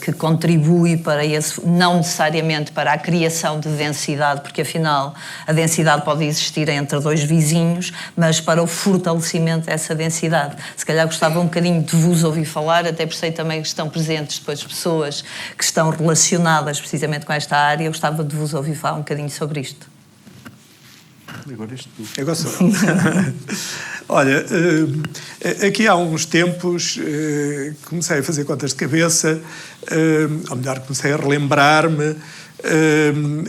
que contribui para esse, não necessariamente para a criação de densidade, porque afinal a densidade pode existir entre dois vizinhos, mas para o fortalecimento dessa densidade. Se calhar gostava um bocadinho de vos ouvir falar, até por sei também que estão presentes depois pessoas que estão relacionadas precisamente com esta área. Eu gostava de vos ouvir falar um bocadinho sobre isto. Agora isto. Agora sou eu. Olha, aqui há uns tempos comecei a fazer contas de cabeça, ou melhor, comecei a relembrar-me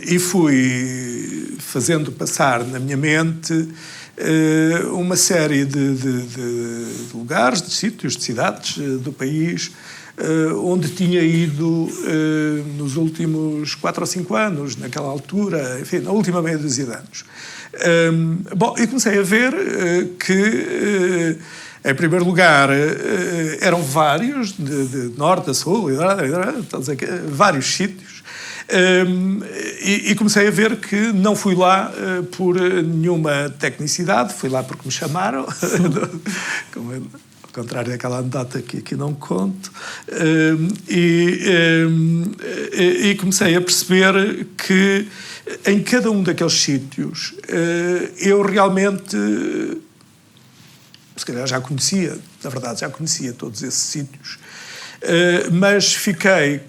e fui fazendo passar na minha mente uma série de lugares, de sítios, de cidades do país onde tinha ido nos últimos 4 ou 5 anos, naquela altura, enfim, na última meia dúzia de anos. Bom, e comecei a ver que, em primeiro lugar, eram vários, de norte a sul, vários sítios, e comecei a ver que não fui lá por nenhuma tecnicidade, fui lá porque me chamaram, ao contrário daquela anedota que aqui não conto, e comecei a perceber que em cada um daqueles sítios eu realmente, se calhar já conhecia, na verdade já conhecia todos esses sítios, mas fiquei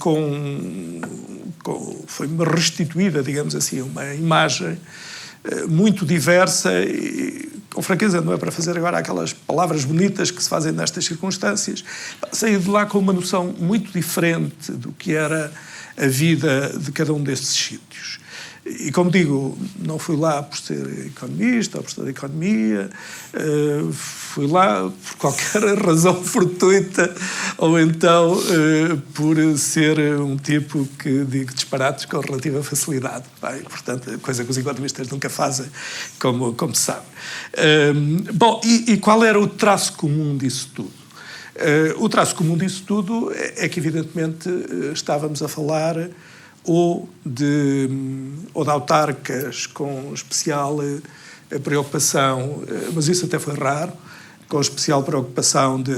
foi-me restituída, digamos assim, uma imagem muito diversa e, com franqueza, não é para fazer agora aquelas palavras bonitas que se fazem nestas circunstâncias, saí de lá com uma noção muito diferente do que era a vida de cada um destes sítios. E, como digo, não fui lá por ser economista ou por estudar economia, fui lá por qualquer razão fortuita ou então por ser um tipo que digo disparates com relativa facilidade. Bem, portanto, coisa que os economistas nunca fazem, como se sabe. Bom, e qual era o traço comum disso tudo? O traço comum disso tudo é que, evidentemente, estávamos a falar ou de autarcas com especial preocupação, mas isso até foi raro, com especial preocupação de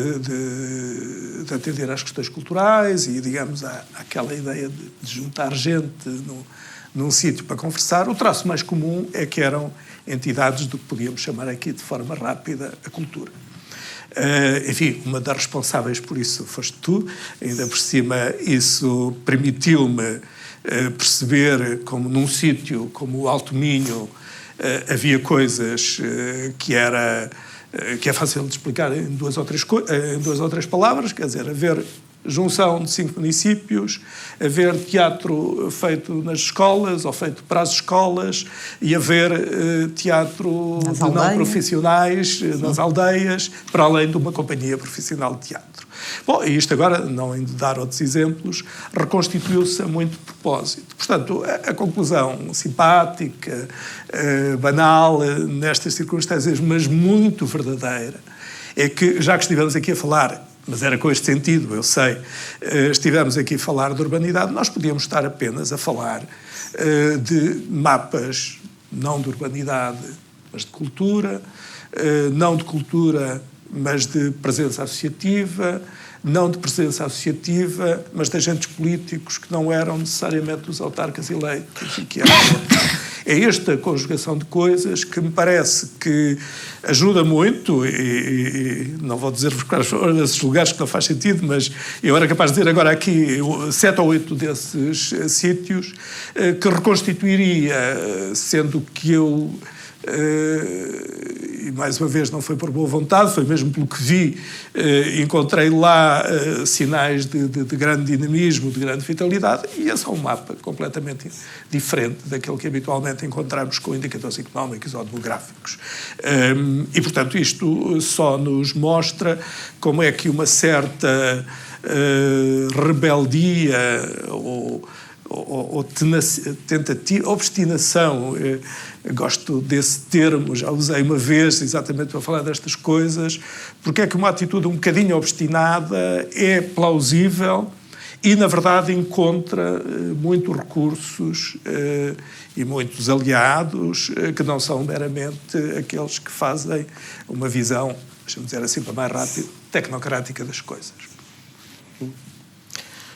atender às questões culturais e, digamos, àquela ideia de juntar gente num sítio para conversar. O traço mais comum é que eram entidades do que podíamos chamar aqui de forma rápida a cultura. Enfim, uma das responsáveis por isso foste tu, ainda por cima isso permitiu-me perceber como num sítio como o Alto Minho havia coisas que é fácil de explicar em duas ou três palavras, quer dizer, haver junção de 5 municípios, haver teatro feito nas escolas ou feito para as escolas e haver teatro de não profissionais nas aldeias, para além de uma companhia profissional de teatro. Bom, e isto agora, não indo dar outros exemplos, reconstituiu-se a muito propósito. Portanto, a conclusão simpática, banal, nestas circunstâncias, mas muito verdadeira, é que, já que estivemos aqui a falar, mas era com este sentido, eu sei, estivemos aqui a falar de urbanidade, nós podíamos estar apenas a falar de mapas, não de urbanidade, mas de cultura, não de cultura, mas de presença associativa, não de presença associativa, mas de agentes políticos que não eram necessariamente os autarcas eleitos e que eram outros. É esta conjugação de coisas que me parece que ajuda muito, e não vou dizer-vos quais foram esses lugares que não faz sentido, mas eu era capaz de dizer agora aqui 7 ou 8 desses sítios que reconstituiria, sendo que eu... e mais uma vez não foi por boa vontade, foi mesmo pelo que vi, encontrei lá sinais de grande dinamismo, de grande vitalidade, e esse é um mapa completamente diferente daquele que habitualmente encontramos com indicadores económicos ou demográficos. E, portanto, isto só nos mostra como é que uma certa rebeldia ou tentativa, obstinação, gosto desse termo, já usei uma vez exatamente para falar destas coisas, porque é que uma atitude um bocadinho obstinada é plausível e, na verdade, encontra muitos recursos e muitos aliados que não são meramente aqueles que fazem uma visão, deixa-me dizer assim, para mais rápido, tecnocrática das coisas.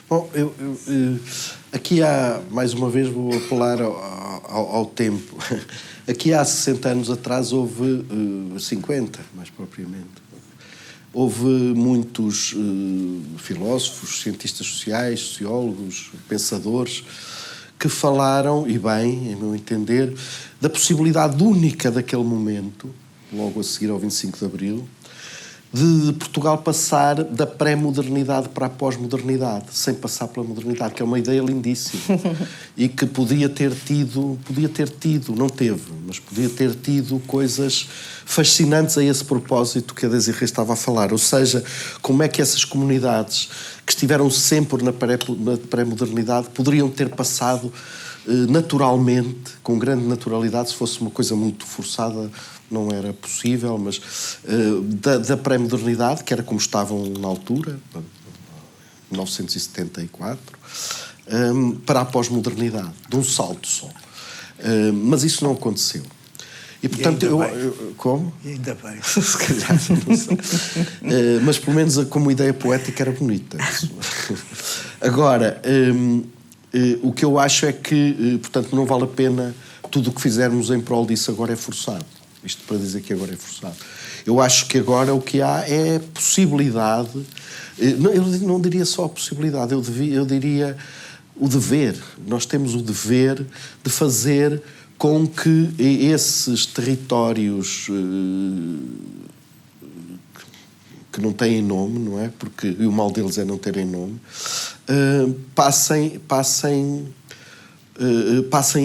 Bom, aqui há, mais uma vez, vou apelar ao tempo. Aqui há 60 anos atrás houve 50, mais propriamente. Houve muitos filósofos, cientistas sociais, sociólogos, pensadores, que falaram, e bem, em meu entender, da possibilidade única daquele momento, logo a seguir ao 25 de Abril, de Portugal passar da pré-modernidade para a pós-modernidade, sem passar pela modernidade, que é uma ideia lindíssima e que podia ter tido, não teve, mas podia ter tido coisas fascinantes a esse propósito que a Desirê estava a falar. Ou seja, como é que essas comunidades que estiveram sempre na pré-modernidade poderiam ter passado naturalmente, com grande naturalidade, se fosse uma coisa muito forçada, não era possível, mas da pré-modernidade, que era como estavam na altura, 1974, para a pós-modernidade, de um salto só. Mas isso não aconteceu. E, portanto, como? E ainda bem. Se calhar, não sei. Mas, pelo menos, como ideia poética era bonita. Agora, o que eu acho é que, portanto, não vale a pena tudo o que fizermos em prol disso agora é forçado. Isto para dizer que agora é forçado. Eu acho que agora o que há é possibilidade, eu não diria só a possibilidade, eu diria o dever. Nós temos o dever de fazer com que esses territórios que não têm nome, não é? Porque o mal deles é não terem nome, passem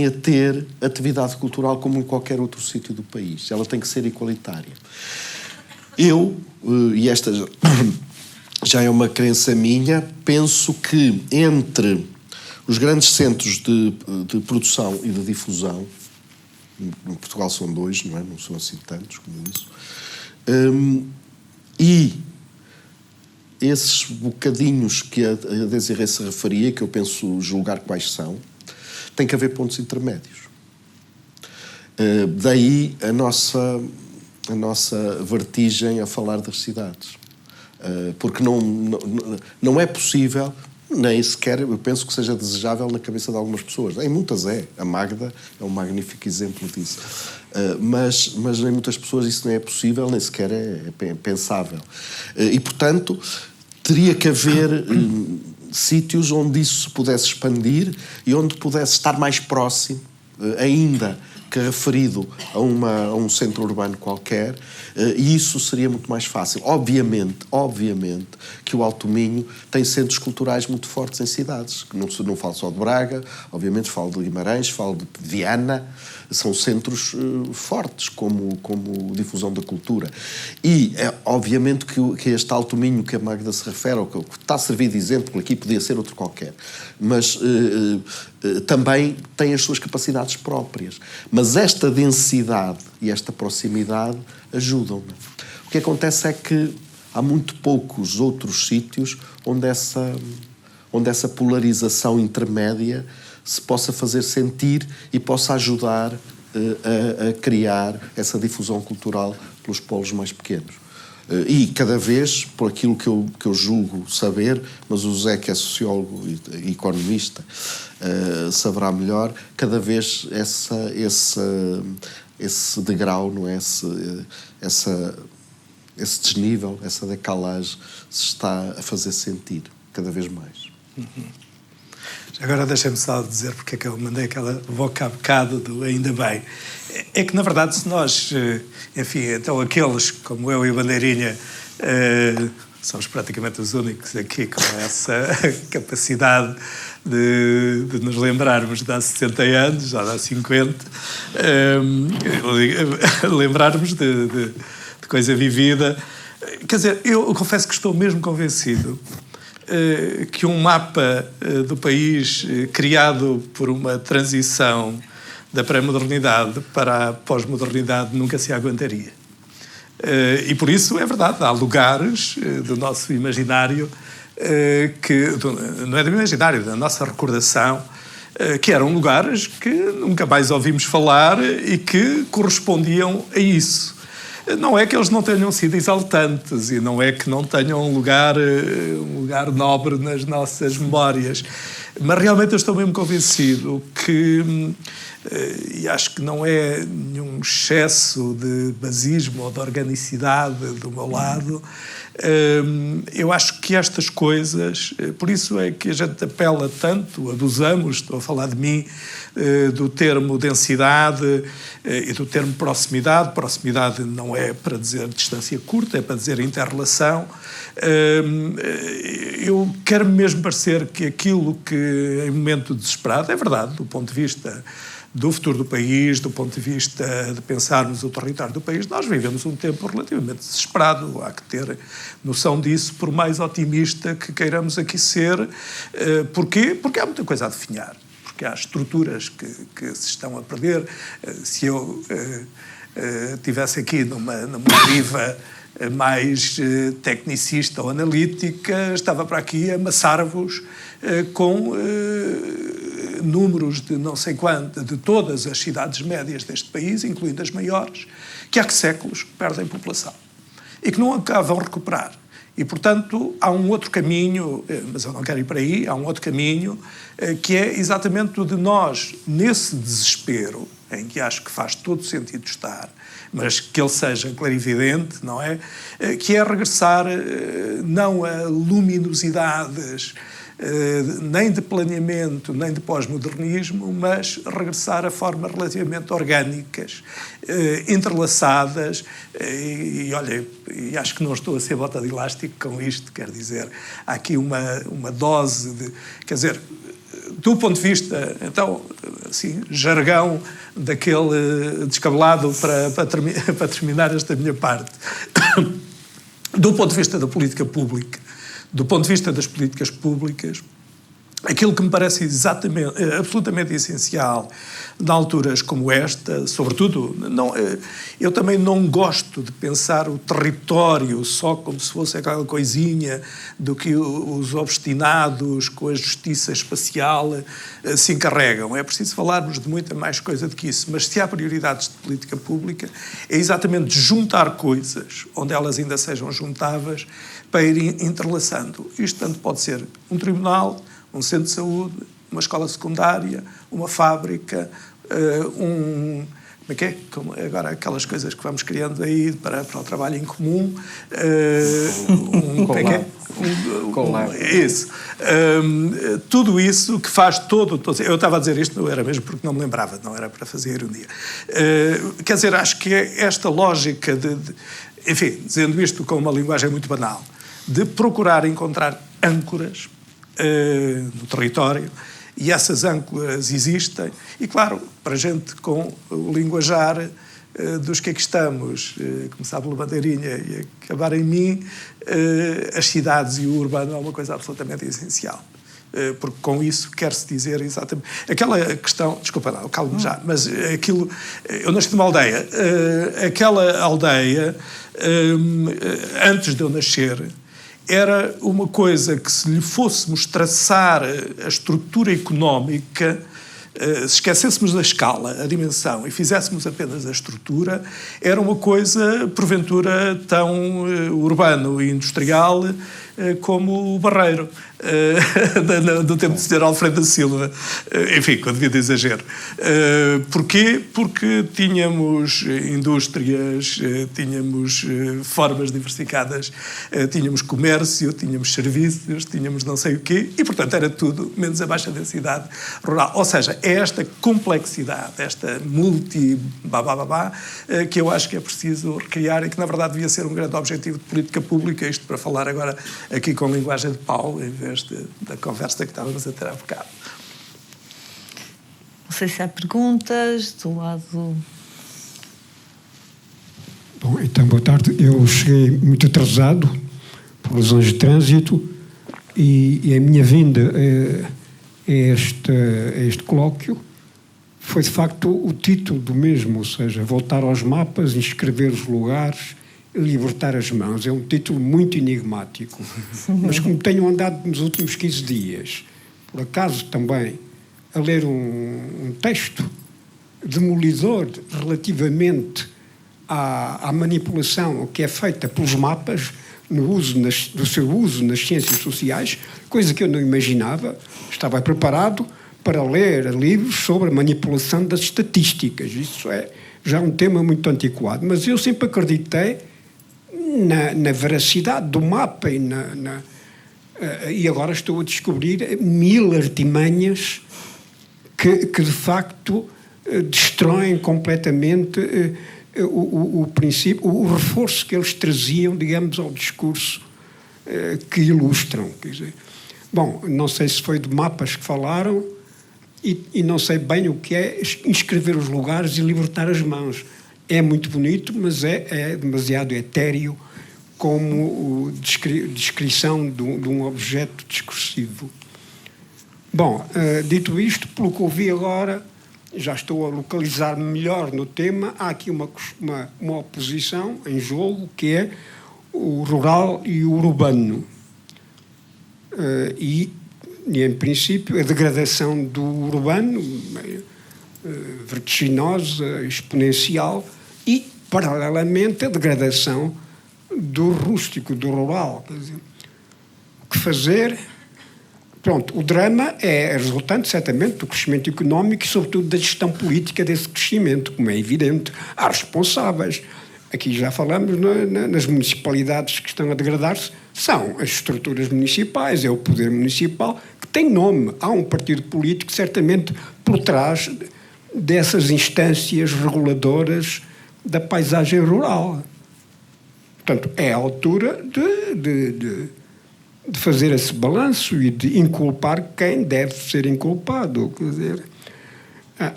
a ter atividade cultural como em qualquer outro sítio do país. Ela tem que ser igualitária. E esta já é uma crença minha, penso que entre os grandes centros de produção e de difusão, em Portugal são 2, não é? Não são assim tantos como isso, e esses bocadinhos que a Desirê se referia, que eu penso julgar quais são, tem que haver pontos intermédios. Daí a a nossa vertigem a falar das cidades. Porque não é possível, nem sequer eu penso que seja desejável na cabeça de algumas pessoas. Em muitas é. A Magda é um magnífico exemplo disso. Mas em muitas pessoas isso não é possível, nem sequer é pensável. E, portanto, teria que haver sítios onde isso se pudesse expandir e onde pudesse estar mais próximo, ainda que referido a um centro urbano qualquer, e isso seria muito mais fácil. Obviamente que o Alto Minho tem centros culturais muito fortes em cidades. Não falo só de Braga, obviamente falo de Guimarães, falo de Viana, são centros fortes como difusão da cultura. E obviamente que este Alto Minho que a Magda se refere, ou que está a servir de exemplo, aqui podia ser outro qualquer, mas também tem as suas capacidades próprias. Mas esta densidade e esta proximidade ajudam-me. O que acontece é que há muito poucos outros sítios onde essa polarização intermédia se possa fazer sentir e possa ajudar a criar essa difusão cultural pelos polos mais pequenos. E cada vez, por aquilo que eu julgo saber, mas o José, que é sociólogo e economista, saberá melhor, cada vez esse degrau, não é? Esse desnível, essa decalagem se está a fazer sentir cada vez mais. Agora deixem-me só dizer porque é que eu mandei aquela boca a bocado do ainda bem. É que, na verdade, se nós, enfim, então aqueles como eu e a Bandeirinha somos praticamente os únicos aqui com essa capacidade de nos lembrarmos de há 60 anos, já de há 50, lembrarmos de coisa vivida. Quer dizer, eu confesso que estou mesmo convencido que um mapa do país criado por uma transição da pré-modernidade para a pós-modernidade nunca se aguentaria. E por isso é verdade, há lugares do nosso imaginário, não é do imaginário, da nossa recordação, que eram lugares que nunca mais ouvimos falar e que correspondiam a isso. Não é que eles não tenham sido exaltantes e não é que não tenham um lugar nobre nas nossas memórias, mas realmente eu estou mesmo convencido que, e acho que não é nenhum excesso de basismo ou de organicidade do meu lado, eu acho que estas coisas, por isso é que a gente apela tanto, abusamos, estou a falar de mim, do termo densidade e do termo proximidade. Proximidade não é para dizer distância curta, é para dizer interrelação. Eu quero mesmo parecer que aquilo que em momento desesperado, é verdade, do ponto de vista do futuro do país, do ponto de vista de pensarmos o território do país, nós vivemos um tempo relativamente desesperado, há que ter noção disso, por mais otimista que queiramos aqui ser. Porquê? Porque há muita coisa a definhar, porque há estruturas que se estão a perder. Se eu estivesse aqui numa deriva mais tecnicista ou analítica, estava para aqui a amassar-vos com números de não sei quanto, de todas as cidades médias deste país, incluindo as maiores, que há que séculos perdem população e que nunca vão recuperar. E, portanto, há um outro caminho, mas eu não quero ir para aí, há um outro caminho que é exatamente o de nós, nesse desespero, em que acho que faz todo sentido estar, mas que ele seja clarividente, não é? Que é regressar não a luminosidades, nem de planeamento, nem de pós-modernismo, mas regressar a formas relativamente orgânicas, entrelaçadas, e olha, e acho que não estou a ser bota de elástico com isto, quer dizer, há aqui uma dose de, quer dizer, do ponto de vista, então, assim, jargão daquele descabelado para terminar esta minha parte, do ponto de vista da política pública, do ponto de vista das políticas públicas, Aquilo que me parece absolutamente essencial em alturas como esta, sobretudo, eu também não gosto de pensar o território só como se fosse aquela coisinha do que os obstinados com a justiça espacial se encarregam. É preciso falarmos de muita mais coisa do que isso, mas se há prioridades de política pública, é exatamente juntar coisas onde elas ainda sejam juntáveis para ir entrelaçando. Isto tanto pode ser um tribunal, um centro de saúde, uma escola secundária, uma fábrica, como agora aquelas coisas que vamos criando aí para o trabalho em comum, isso. Tudo isso que faz todo. Eu estava a dizer isto, não era mesmo porque não me lembrava, não era para fazer ironia. Quer dizer, acho que é esta lógica enfim, dizendo isto com uma linguagem muito banal, de procurar encontrar âncoras no território, e essas âncoras existem, e claro, para gente com o linguajar dos que aqui estamos, começar pela bandeirinha e acabar em mim, as cidades e o urbano é uma coisa absolutamente essencial. Porque com isso quer-se dizer exatamente... Aquela questão... Desculpa, não, calmo-me já, mas aquilo... Eu nasci numa aldeia. Aquela aldeia, antes de eu nascer, era uma coisa que, se lhe fôssemos traçar a estrutura económica, se esquecêssemos da escala, a dimensão, e fizéssemos apenas a estrutura, era uma coisa, porventura, tão urbano e industrial como o Barreiro, do tempo do Sr. Alfredo da Silva. Enfim, quando devia de exagero. Porquê? Porque tínhamos indústrias, tínhamos formas diversificadas, tínhamos comércio, tínhamos serviços, tínhamos não sei o quê, e, portanto, era tudo menos a baixa densidade rural. Ou seja, é esta complexidade, esta que eu acho que é preciso recriar e que, na verdade, devia ser um grande objetivo de política pública, isto para falar agora aqui com linguagem de Paulo, em vez da conversa que estávamos a ter há bocado. Não sei se há perguntas do lado... Bom, então, boa tarde. Eu cheguei muito atrasado por razões de trânsito e a minha vinda a este colóquio foi, de facto, o título do mesmo, ou seja, voltar aos mapas, inscrever os lugares, libertar as mãos. É um título muito enigmático. Mas como tenho andado nos últimos 15 dias, por acaso também, a ler um texto demolidor relativamente à manipulação que é feita pelos mapas, do seu uso nas ciências sociais, coisa que eu não imaginava, estava preparado para ler livros sobre a manipulação das estatísticas. Isso é já um tema muito antiquado. Mas eu sempre acreditei na veracidade do mapa e agora estou a descobrir 1000 artimanhas que de facto destroem completamente o princípio, o reforço que eles traziam, digamos, ao discurso que ilustram. Quer dizer, bom, não sei se foi de mapas que falaram e não sei bem o que é inscrever os lugares e libertar as mãos. É muito bonito, mas é demasiado etéreo como descrição de um objeto discursivo. Bom, dito isto, pelo que ouvi agora, já estou a localizar-me melhor no tema. Há aqui uma oposição em jogo, que é o rural e o urbano. E, em princípio, a degradação do urbano, vertiginosa, exponencial, e, paralelamente, a degradação do rústico, do rural. Quer dizer, o que fazer? Pronto, o drama é resultante, certamente, do crescimento económico e, sobretudo, da gestão política desse crescimento, como é evidente. Há responsáveis. Aqui já falamos nas municipalidades que estão a degradar-se. São as estruturas municipais, é o poder municipal, que tem nome. Há um partido político, certamente, por trás dessas instâncias reguladoras da paisagem rural. Portanto, é a altura de fazer esse balanço e de inculpar quem deve ser inculpado. Quer dizer,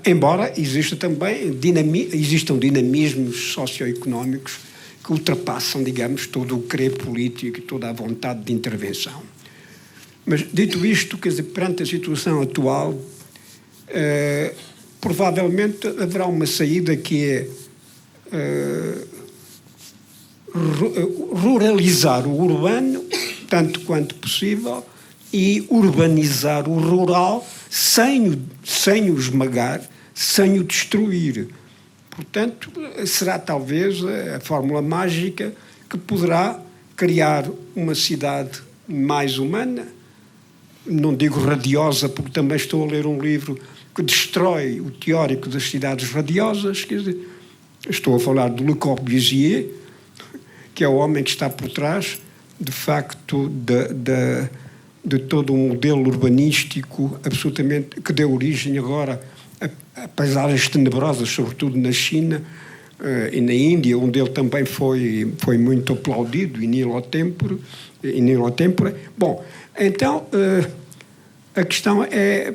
embora existam dinamismos socioeconómicos que ultrapassam, digamos, todo o querer político e toda a vontade de intervenção. Mas, dito isto, quer dizer, perante a situação atual, provavelmente haverá uma saída que é ruralizar o urbano, tanto quanto possível, e urbanizar o rural sem o esmagar, sem o destruir. Portanto, será talvez a fórmula mágica que poderá criar uma cidade mais humana. Não digo radiosa, porque também estou a ler um livro que destrói o teórico das cidades radiosas. Quer dizer, estou a falar de Le Corbusier, que é o homem que está por trás, de facto, de todo um modelo urbanístico absolutamente que deu origem agora a paisagens tenebrosas, sobretudo na China e na Índia, onde ele também foi muito aplaudido, in nihilo tempore. Bom, então a questão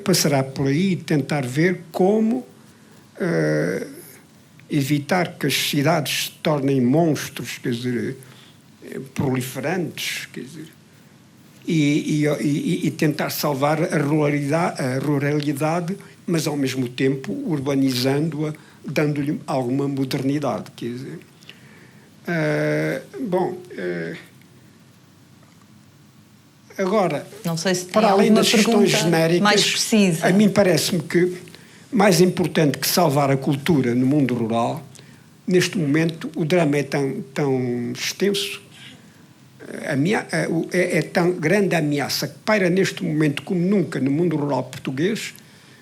passará por aí tentar ver como evitar que as cidades se tornem monstros, quer dizer, proliferantes, quer dizer, e tentar salvar a ruralidade, mas ao mesmo tempo urbanizando-a, dando-lhe alguma modernidade, quer dizer. Agora, não sei se tem para além das questões genéricas, mais precisa. A mim parece-me que mais importante que salvar a cultura no mundo rural, neste momento o drama é tão extenso, é tão grande a ameaça que paira neste momento como nunca no mundo rural português,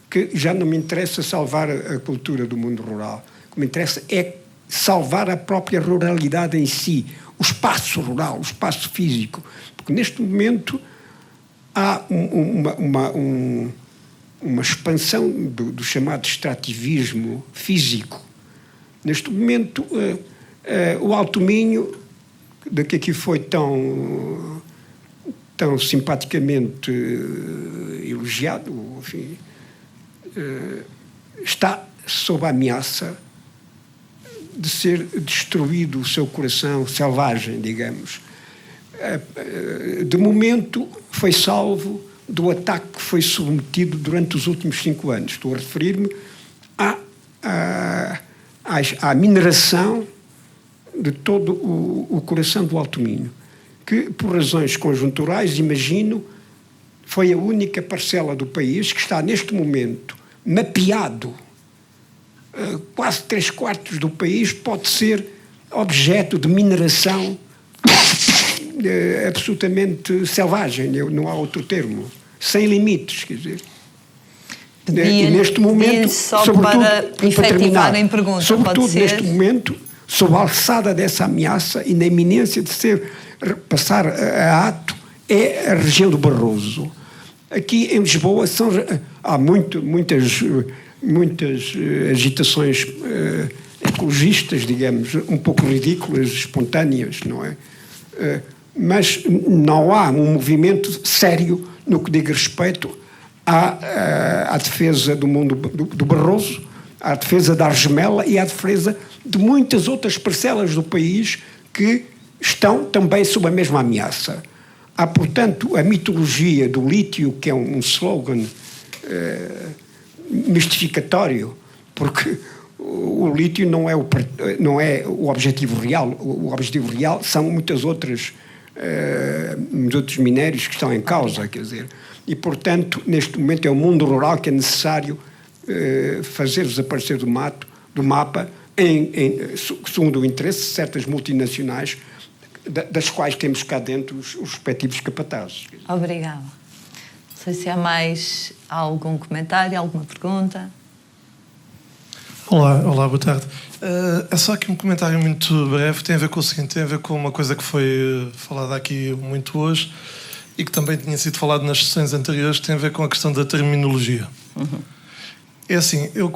que já não me interessa salvar a cultura do mundo rural. O que me interessa é salvar a própria ruralidade em si, o espaço rural, o espaço físico. Porque neste momento há uma expansão do chamado extrativismo físico. Neste momento, o Alto Minho, de que aqui foi tão simpaticamente elogiado, enfim, está sob a ameaça de ser destruído o seu coração selvagem, digamos. De momento, foi salvo do ataque que foi submetido durante os últimos 5 anos. Estou a referir-me à mineração de todo o coração do Alto Minho, que, por razões conjunturais, imagino, foi a única parcela do país que está, neste momento, mapeado. Quase 3/4 do país pode ser objeto de mineração absolutamente selvagem, não há outro termo, sem limites, quer dizer. E neste momento, sobretudo neste momento, sob a alçada dessa ameaça e na iminência de passar a ato, é a região do Barroso. Aqui em Lisboa há muitas agitações ecologistas, digamos, um pouco ridículas, espontâneas, não é? Mas não há um movimento sério no que diga respeito à defesa do mundo do Barroso, à defesa da Argemela e à defesa de muitas outras parcelas do país que estão também sob a mesma ameaça. Há, portanto, a mitologia do lítio, que é um slogan mistificatório, porque o lítio não é o objetivo real. O objetivo real são muitos outros minérios que estão em causa, quer dizer. E, portanto, neste momento é o mundo rural que é necessário fazer desaparecer do mapa, segundo o interesse de certas multinacionais, das quais temos cá dentro os respectivos capatazes. Obrigada. Não sei se há mais algum comentário, alguma pergunta. Olá, boa tarde. É só aqui um comentário muito breve, tem a ver com o seguinte, tem a ver com uma coisa que foi falada aqui muito hoje e que também tinha sido falado nas sessões anteriores, que tem a ver com a questão da terminologia. Uhum. É assim, eu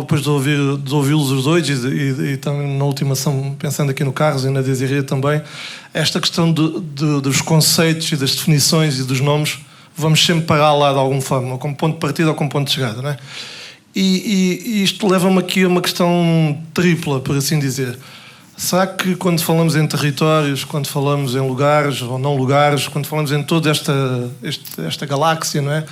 depois de ouvi-los os dois e também na última ação, pensando aqui no Carlos e na Desirê também, esta questão dos conceitos e das definições e dos nomes, vamos sempre parar lá de alguma forma, ou como ponto de partida ou como ponto de chegada, não é? E isto leva-me aqui a uma questão tripla, por assim dizer. Será que quando falamos em territórios, quando falamos em lugares ou não lugares, quando falamos em toda esta galáxia, não é?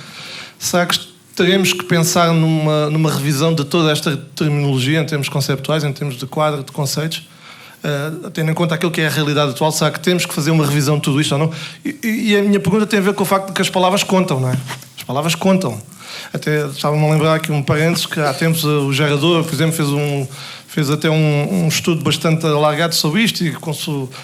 Será que teremos que pensar numa revisão de toda esta terminologia em termos conceptuais, em termos de quadro, de conceitos? Tendo em conta aquilo que é a realidade atual, será que temos que fazer uma revisão de tudo isto ou não? E a minha pergunta tem a ver com o facto de que as palavras contam, não é? As palavras contam. Até estava-me a lembrar aqui um parênteses que há tempos o Gerador, por exemplo, fez até um estudo bastante alargado sobre isto e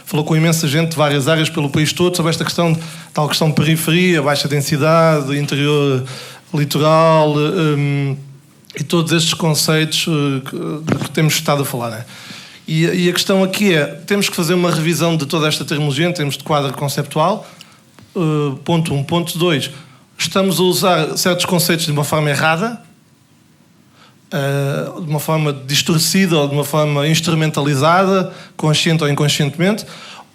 falou com imensa gente de várias áreas pelo país todo sobre esta questão, tal questão de periferia, baixa densidade, interior litoral e todos estes conceitos de que temos estado a falar, não é? E a questão aqui é, temos que fazer uma revisão de toda esta terminologia em termos de quadro conceptual, ponto 1. Ponto 2, estamos a usar certos conceitos de uma forma errada, de uma forma distorcida ou de uma forma instrumentalizada, consciente ou inconscientemente,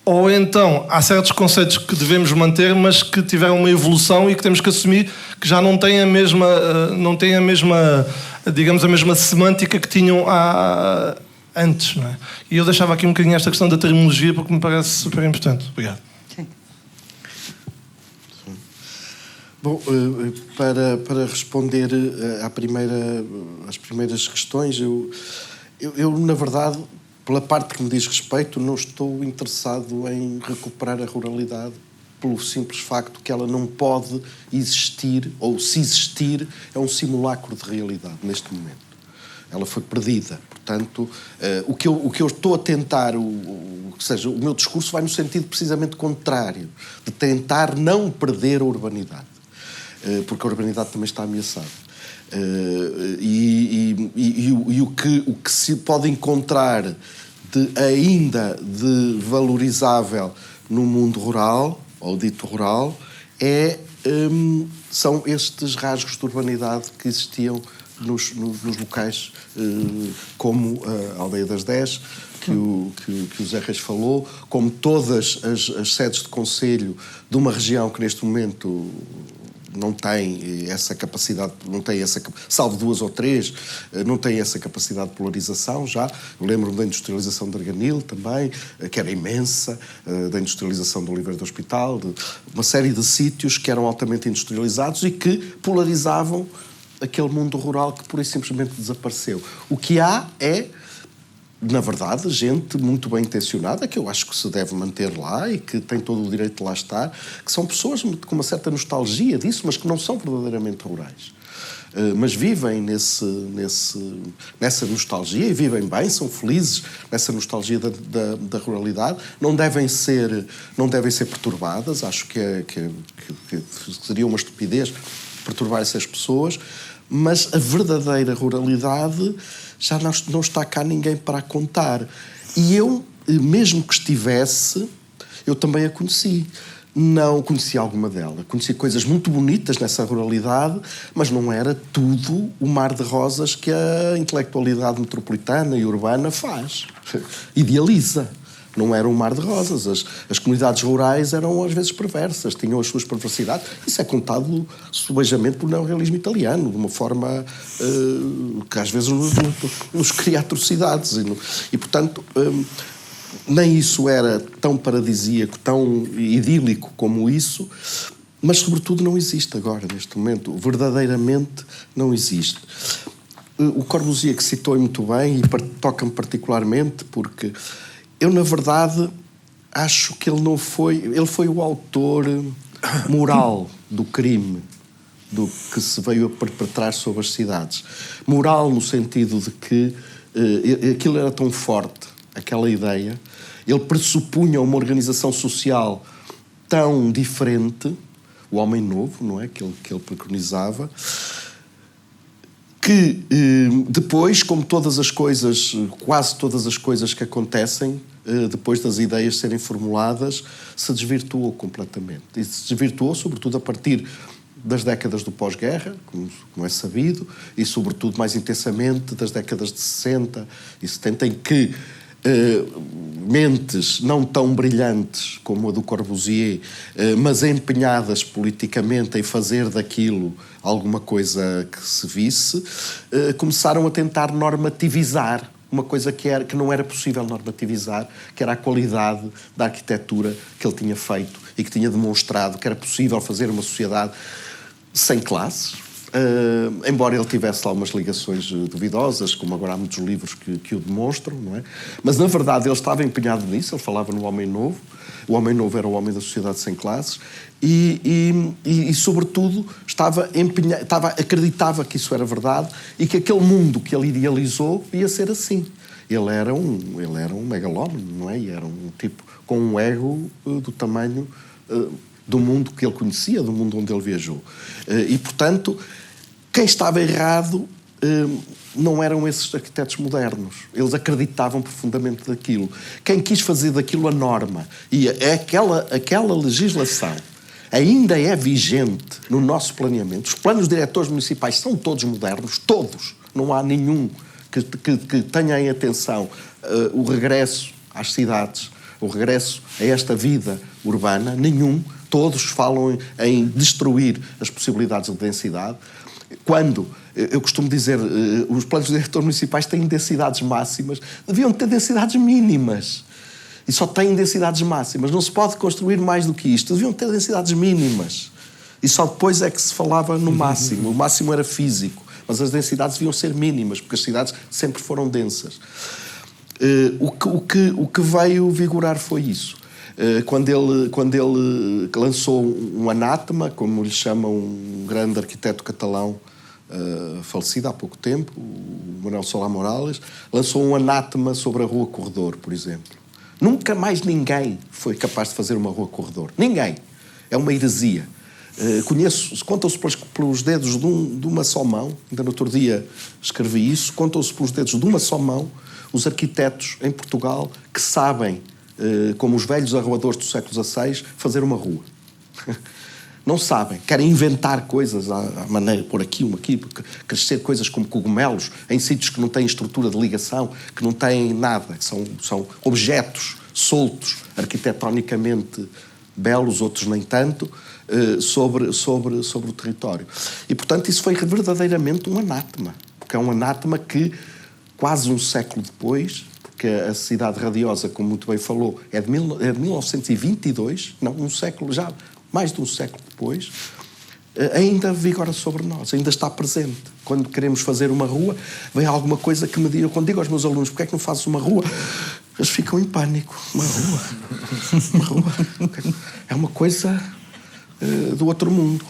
ou então há certos conceitos que devemos manter, mas que tiveram uma evolução e que temos que assumir que já não têm a mesma, digamos, a mesma semântica que tinham antes, não é? E eu deixava aqui um bocadinho esta questão da terminologia porque me parece super importante. Obrigado. Sim. Bom, para responder às primeiras questões, eu, na verdade, pela parte que me diz respeito, não estou interessado em recuperar a ruralidade pelo simples facto que ela não pode existir, ou se existir, é um simulacro de realidade neste momento. Ela foi perdida. Portanto, o que eu estou a tentar, ou seja, o meu discurso vai no sentido precisamente contrário, de tentar não perder a urbanidade, porque a urbanidade também está ameaçada. O que se pode encontrar ainda de valorizável no mundo rural, ou dito rural, são estes rasgos de urbanidade que existiam nos locais como a Aldeia das 10, que o Zé Reis falou, como todas as sedes de concelho de uma região que neste momento não tem essa capacidade, salvo 2 ou 3, não tem essa capacidade de polarização já. Eu lembro-me da industrialização de Arganil também, que era imensa, da industrialização do Oliveira do Hospital, de uma série de sítios que eram altamente industrializados e que polarizavam aquele mundo rural que pura e simplesmente desapareceu. O que há é, na verdade, gente muito bem intencionada, que eu acho que se deve manter lá e que tem todo o direito de lá estar, que são pessoas com uma certa nostalgia disso, mas que não são verdadeiramente rurais. Mas vivem nessa nostalgia e vivem bem, são felizes nessa nostalgia da ruralidade, não devem ser perturbadas. Acho que seria uma estupidez perturbar essas pessoas, mas a verdadeira ruralidade já não está cá ninguém para a contar. E eu, mesmo que estivesse, eu também a conheci. Não conheci alguma dela. Conheci coisas muito bonitas nessa ruralidade, mas não era tudo o mar de rosas que a intelectualidade metropolitana e urbana faz. Idealiza. Não era um mar de rosas. As comunidades rurais eram às vezes perversas, tinham as suas perversidades. Isso é contado subejamente pelo neorrealismo italiano, de uma forma que às vezes nos cria atrocidades. E portanto, nem isso era tão paradisíaco, tão idílico como isso, mas sobretudo não existe agora, neste momento. Verdadeiramente não existe. O Corbusier, que citou muito bem, e toca-me particularmente, porque eu, na verdade, acho que ele foi o autor moral do crime do que se veio a perpetrar sobre as cidades. Moral no sentido de que aquilo era tão forte, aquela ideia, ele pressupunha uma organização social tão diferente, o homem novo, não é, que ele preconizava, que depois, como todas as coisas, quase todas as coisas que acontecem, depois das ideias serem formuladas, se desvirtuou completamente. E se desvirtuou, sobretudo, a partir das décadas do pós-guerra, como é sabido, e, sobretudo, mais intensamente, das décadas de 60 e 70, em que mentes não tão brilhantes como a do Corbusier, mas empenhadas politicamente em fazer daquilo alguma coisa que se visse, começaram a tentar normativizar uma coisa que não era possível normativizar, que era a qualidade da arquitetura que ele tinha feito e que tinha demonstrado que era possível fazer uma sociedade sem classes, embora ele tivesse lá umas ligações duvidosas, como agora há muitos livros que o demonstram, não é? Mas, na verdade, ele estava empenhado nisso, ele falava no Homem Novo. O Homem Novo era o homem da sociedade sem classes e sobretudo, acreditava que isso era verdade e que aquele mundo que ele idealizou ia ser assim. Ele era um megalómano, não é? E era um tipo com um ego do tamanho do mundo que ele conhecia, do mundo onde ele viajou. E, portanto, quem estava errado não eram esses arquitetos modernos. Eles acreditavam profundamente daquilo. Quem quis fazer daquilo a norma e aquela legislação ainda é vigente no nosso planeamento. Os planos diretores municipais são todos modernos, todos. Não há nenhum que tenha em atenção o regresso às cidades, o regresso a esta vida urbana, nenhum. Todos falam em destruir as possibilidades de densidade. Quando, eu costumo dizer, os planos diretores municipais têm densidades máximas, deviam ter densidades mínimas. E só têm densidades máximas. Não se pode construir mais do que isto. Deviam ter densidades mínimas. E só depois é que se falava no máximo. O máximo era físico. Mas as densidades deviam ser mínimas, porque as cidades sempre foram densas. O que veio vigorar foi isso. Quando ele lançou um anátema, como lhe chama um grande arquiteto catalão falecido há pouco tempo, o Manuel Solá Morales, lançou um anátema sobre a Rua Corredor, por exemplo. Nunca mais ninguém foi capaz de fazer uma Rua Corredor. Ninguém. É uma heresia. Contam-se pelos dedos de uma só mão, ainda no outro dia escrevi isso, contam-se pelos dedos de uma só mão os arquitetos em Portugal que sabem, como os velhos arruadores do século XVI, fazer uma rua. Não sabem, querem inventar coisas à maneira, por aqui, uma aqui, crescer coisas como cogumelos em sítios que não têm estrutura de ligação, que não têm nada, que são objetos soltos, arquitetonicamente belos, outros nem tanto, sobre o território. E, portanto, isso foi verdadeiramente um anátema, porque é um anátema que, quase um século depois, porque a Cidade Radiosa, como muito bem falou, é de 1922, não, um século já, mais de um século depois, ainda vigora sobre nós, ainda está presente. Quando queremos fazer uma rua, vem alguma coisa que me diga, quando digo aos meus alunos, porque é que não fazes uma rua? Eles ficam em pânico. Uma rua? Uma rua? É uma coisa do outro mundo.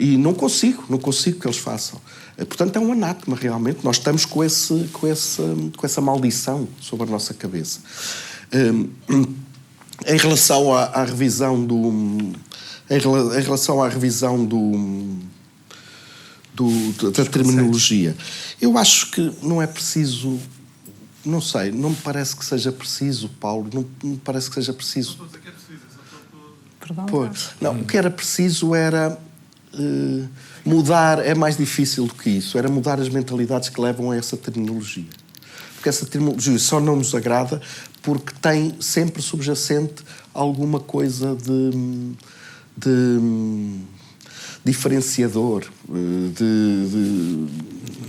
E não consigo que eles façam. Portanto, é um anátema, realmente. Nós estamos com essa maldição sobre a nossa cabeça. Em relação à revisão da terminologia, eu acho que não é preciso, não sei, não me parece que seja preciso, Paulo, não me parece que seja preciso. Não, o que era preciso era mudar, é mais difícil do que isso, era mudar as mentalidades que levam a essa terminologia. Porque essa terminologia só não nos agrada porque tem sempre subjacente alguma coisa de diferenciador,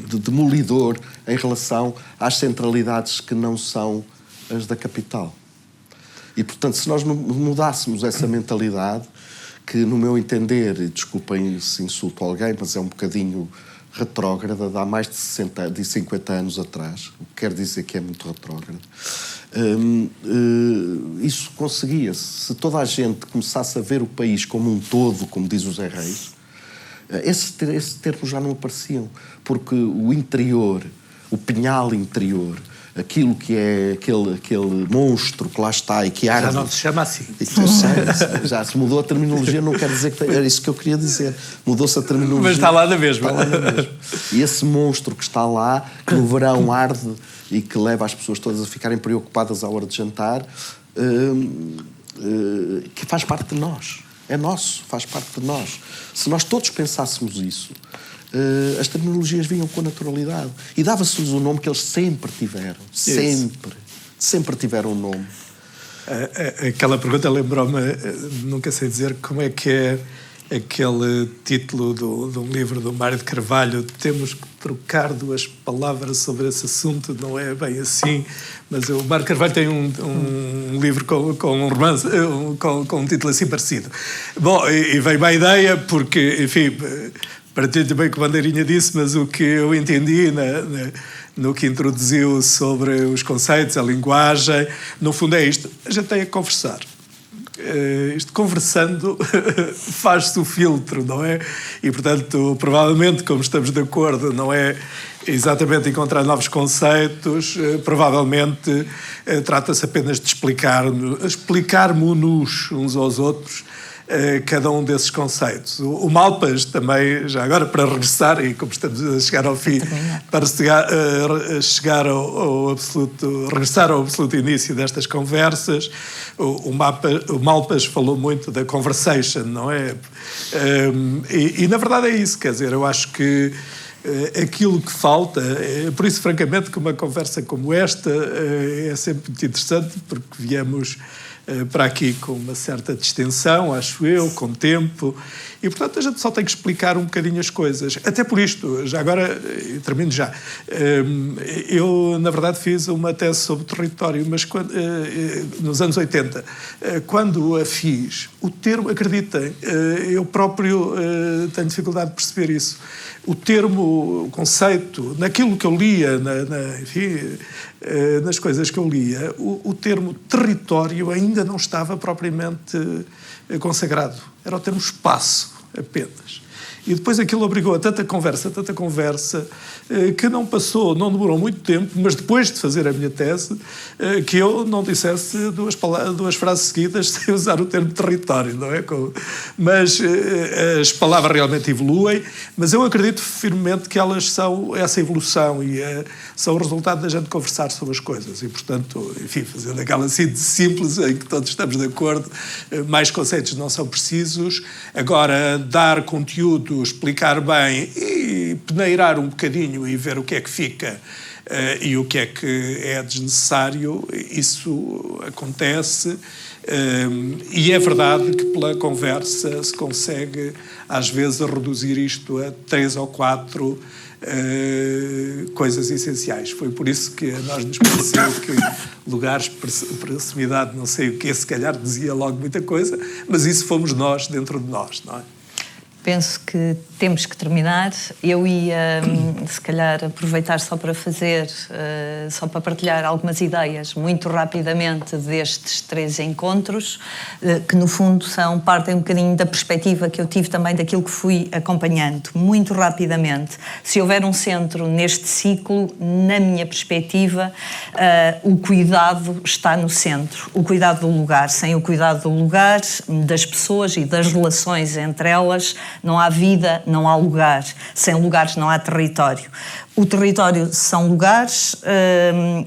de demolidor em relação às centralidades que não são as da capital. E, portanto, se nós mudássemos essa mentalidade, que, no meu entender, e desculpem se insulto alguém, mas é um bocadinho retrógrada, de há mais de 50 anos atrás, o que quer dizer que é muito retrógrada, isso conseguia-se. Se toda a gente começasse a ver o país como um todo, como diz o Zé Reis, esses termos já não apareciam, porque o interior, o pinhal interior, aquilo que é aquele monstro que lá está e que arde... Já não se chama assim. Já se mudou a terminologia, não quer dizer que... Era isso que eu queria dizer. Mudou-se a terminologia. Mas está lá na mesma. Está lá na mesma. E esse monstro que está lá, que no verão arde e que leva as pessoas todas a ficarem preocupadas à hora de jantar, que faz parte de nós. É nosso, faz parte de nós. Se nós todos pensássemos isso, as terminologias vinham com naturalidade. E dava-se-lhes o nome que eles sempre tiveram. Sempre tiveram um nome. Aquela pergunta lembrou-me, nunca sei dizer como é que é aquele título de um livro do Mário de Carvalho, temos que trocar 2 palavras sobre esse assunto, não é bem assim, mas o Mário de Carvalho tem um livro com um romance, com um título assim parecido. Bom, e veio-me a ideia porque, enfim, partilho também com a Bandeirinha disse, mas o que eu entendi no que introduziu sobre os conceitos, a linguagem, no fundo é isto, a gente tem a conversar. Isto conversando faz-se o filtro, não é? E, portanto, provavelmente, como estamos de acordo, não é exatamente encontrar novos conceitos, provavelmente trata-se apenas de explicarmos-nos uns aos outros cada um desses conceitos. O Malpas também, já agora para regressar, e como estamos a chegar ao fim, para chegar ao absoluto, regressar ao absoluto início destas conversas, o Malpas falou muito da conversation, não é? E na verdade é isso, quer dizer, eu acho que aquilo que falta, por isso francamente que uma conversa como esta é sempre muito interessante, porque viemos para aqui com uma certa distensão, acho eu, com tempo, e portanto a gente só tem que explicar um bocadinho as coisas. Até por isto, já agora, termino já, eu na verdade fiz uma tese sobre território, mas nos anos 80, quando a fiz, o termo, acreditem, eu próprio tenho dificuldade de perceber isso. O termo, o conceito, naquilo que eu lia, enfim, nas coisas que eu lia, o termo território ainda não estava propriamente consagrado. Era o termo espaço, apenas. E depois aquilo obrigou a tanta conversa, que não demorou muito tempo, mas depois de fazer a minha tese, que eu não dissesse duas frases seguidas sem usar o termo território, não é? Mas as palavras realmente evoluem, mas eu acredito firmemente que elas são essa evolução e são o resultado da gente conversar sobre as coisas e, portanto, enfim, fazendo aquela síntese simples em que todos estamos de acordo, mais conceitos não são precisos. Agora, dar conteúdo, explicar bem e peneirar um bocadinho e ver o que é que fica e o que é que é desnecessário, isso acontece e é verdade que pela conversa se consegue às vezes reduzir isto a 3 ou 4 coisas essenciais. Foi por isso que a nós nos pareceu que lugares, proximidade, não sei o quê, se calhar dizia logo muita coisa, mas isso fomos nós dentro de nós, não é? Penso que temos que terminar. Eu ia, se calhar, aproveitar só para só para partilhar algumas ideias, muito rapidamente, destes 3 encontros, que no fundo partem um bocadinho da perspectiva que eu tive também daquilo que fui acompanhando. Muito rapidamente. Se houver um centro neste ciclo, na minha perspectiva, o cuidado está no centro. O cuidado do lugar. Sem o cuidado do lugar, das pessoas e das relações entre elas, não há vida, não há lugar. Sem lugares não há território. O território são lugares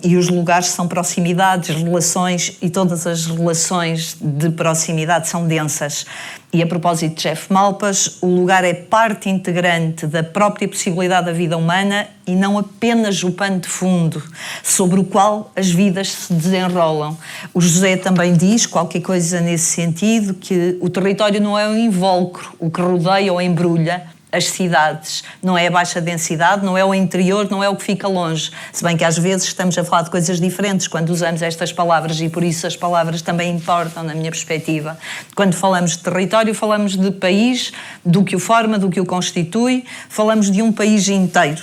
e os lugares são proximidades, relações, e todas as relações de proximidade são densas. E a propósito de Jeff Malpas, o lugar é parte integrante da própria possibilidade da vida humana e não apenas o pano de fundo sobre o qual as vidas se desenrolam. O José também diz qualquer coisa nesse sentido, que o território não é um invólucro, o que rodeia ou embrulha as cidades, não é a baixa densidade, não é o interior, não é o que fica longe. Se bem que às vezes estamos a falar de coisas diferentes quando usamos estas palavras e por isso as palavras também importam na minha perspectiva. Quando falamos de território, falamos de país, do que o forma, do que o constitui, falamos de um país inteiro.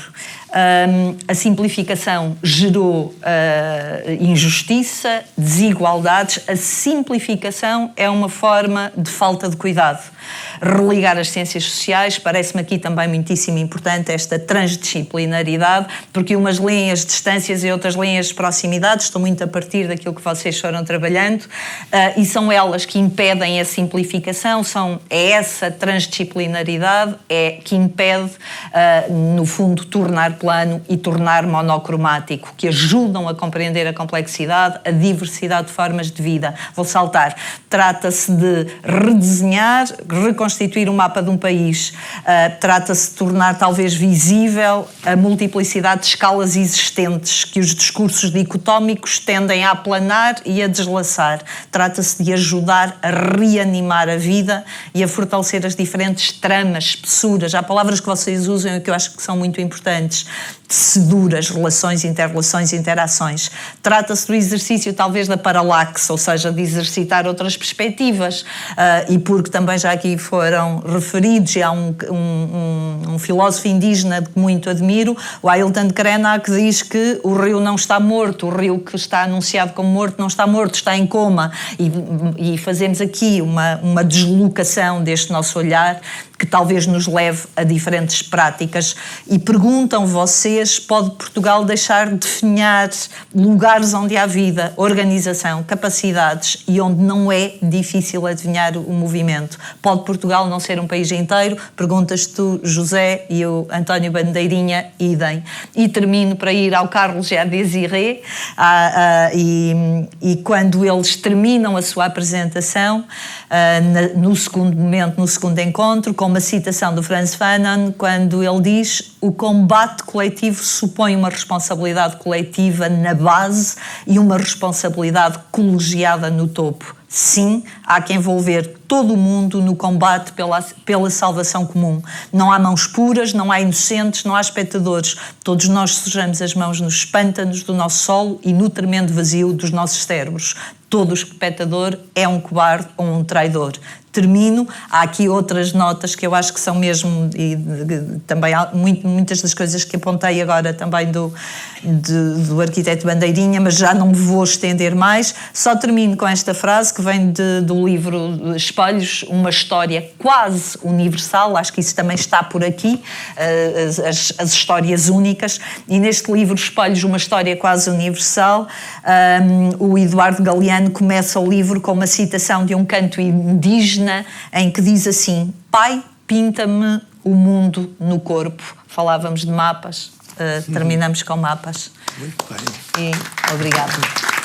A simplificação gerou injustiça, desigualdades. A simplificação é uma forma de falta de cuidado. Religar as ciências sociais, parece-me aqui também muitíssimo importante esta transdisciplinaridade, porque umas leem as distâncias e outras leem as proximidades, estou muito a partir daquilo que vocês foram trabalhando, e são elas que impedem a simplificação, é essa transdisciplinaridade que impede, no fundo, tornar plano e tornar monocromático, que ajudam a compreender a complexidade, a diversidade de formas de vida. Vou saltar. Trata-se de redesenhar, reconstituir o mapa de um país. Trata-se de tornar talvez visível a multiplicidade de escalas existentes que os discursos dicotómicos tendem a aplanar e a deslaçar. Trata-se de ajudar a reanimar a vida e a fortalecer as diferentes tramas, espessuras. Há palavras que vocês usam e que eu acho que são muito importantes. Teceduras, relações, inter-relações, interações. Trata-se do exercício talvez da paralaxe, ou seja, de exercitar outras perspectivas. E porque também já aqui foram referidos, e há um filósofo indígena que muito admiro, o Ailton Krenak, que diz que o rio não está morto, o rio que está anunciado como morto não está morto, está em coma. E fazemos aqui uma deslocação deste nosso olhar que talvez nos leve a diferentes práticas. E perguntam vocês, pode Portugal deixar de definhar lugares onde há vida, organização, capacidades e onde não é difícil adivinhar o movimento? Pode Portugal não ser um país inteiro? Perguntas tu, José, e o António Bandeirinha, idem. E termino para ir ao Carlos e à Desiré, e quando eles terminam a sua apresentação, no segundo momento, no segundo encontro, com uma citação do Frantz Fanon, quando ele diz: o combate coletivo supõe uma responsabilidade coletiva na base e uma responsabilidade colegiada no topo. Sim, há que envolver todo o mundo no combate pela salvação comum. Não há mãos puras, não há inocentes, não há espectadores. Todos nós sujamos as mãos nos pântanos do nosso solo e no tremendo vazio dos nossos cérebros. Todo espectador é um cobarde ou um traidor. Termino. Há aqui outras notas que eu acho que são mesmo, e também há muitas das coisas que apontei agora também do arquiteto Bandeirinha, mas já não me vou estender mais. Só termino com esta frase que vem do livro Espelhos, uma história quase universal. Acho que isso também está por aqui, as histórias únicas. E neste livro Espelhos, uma história quase universal, o Eduardo Galeano começa o livro com uma citação de um canto indígena em que diz assim: Pai, pinta-me o mundo no corpo. Falávamos de mapas, terminamos com mapas. Muito bem. E obrigado.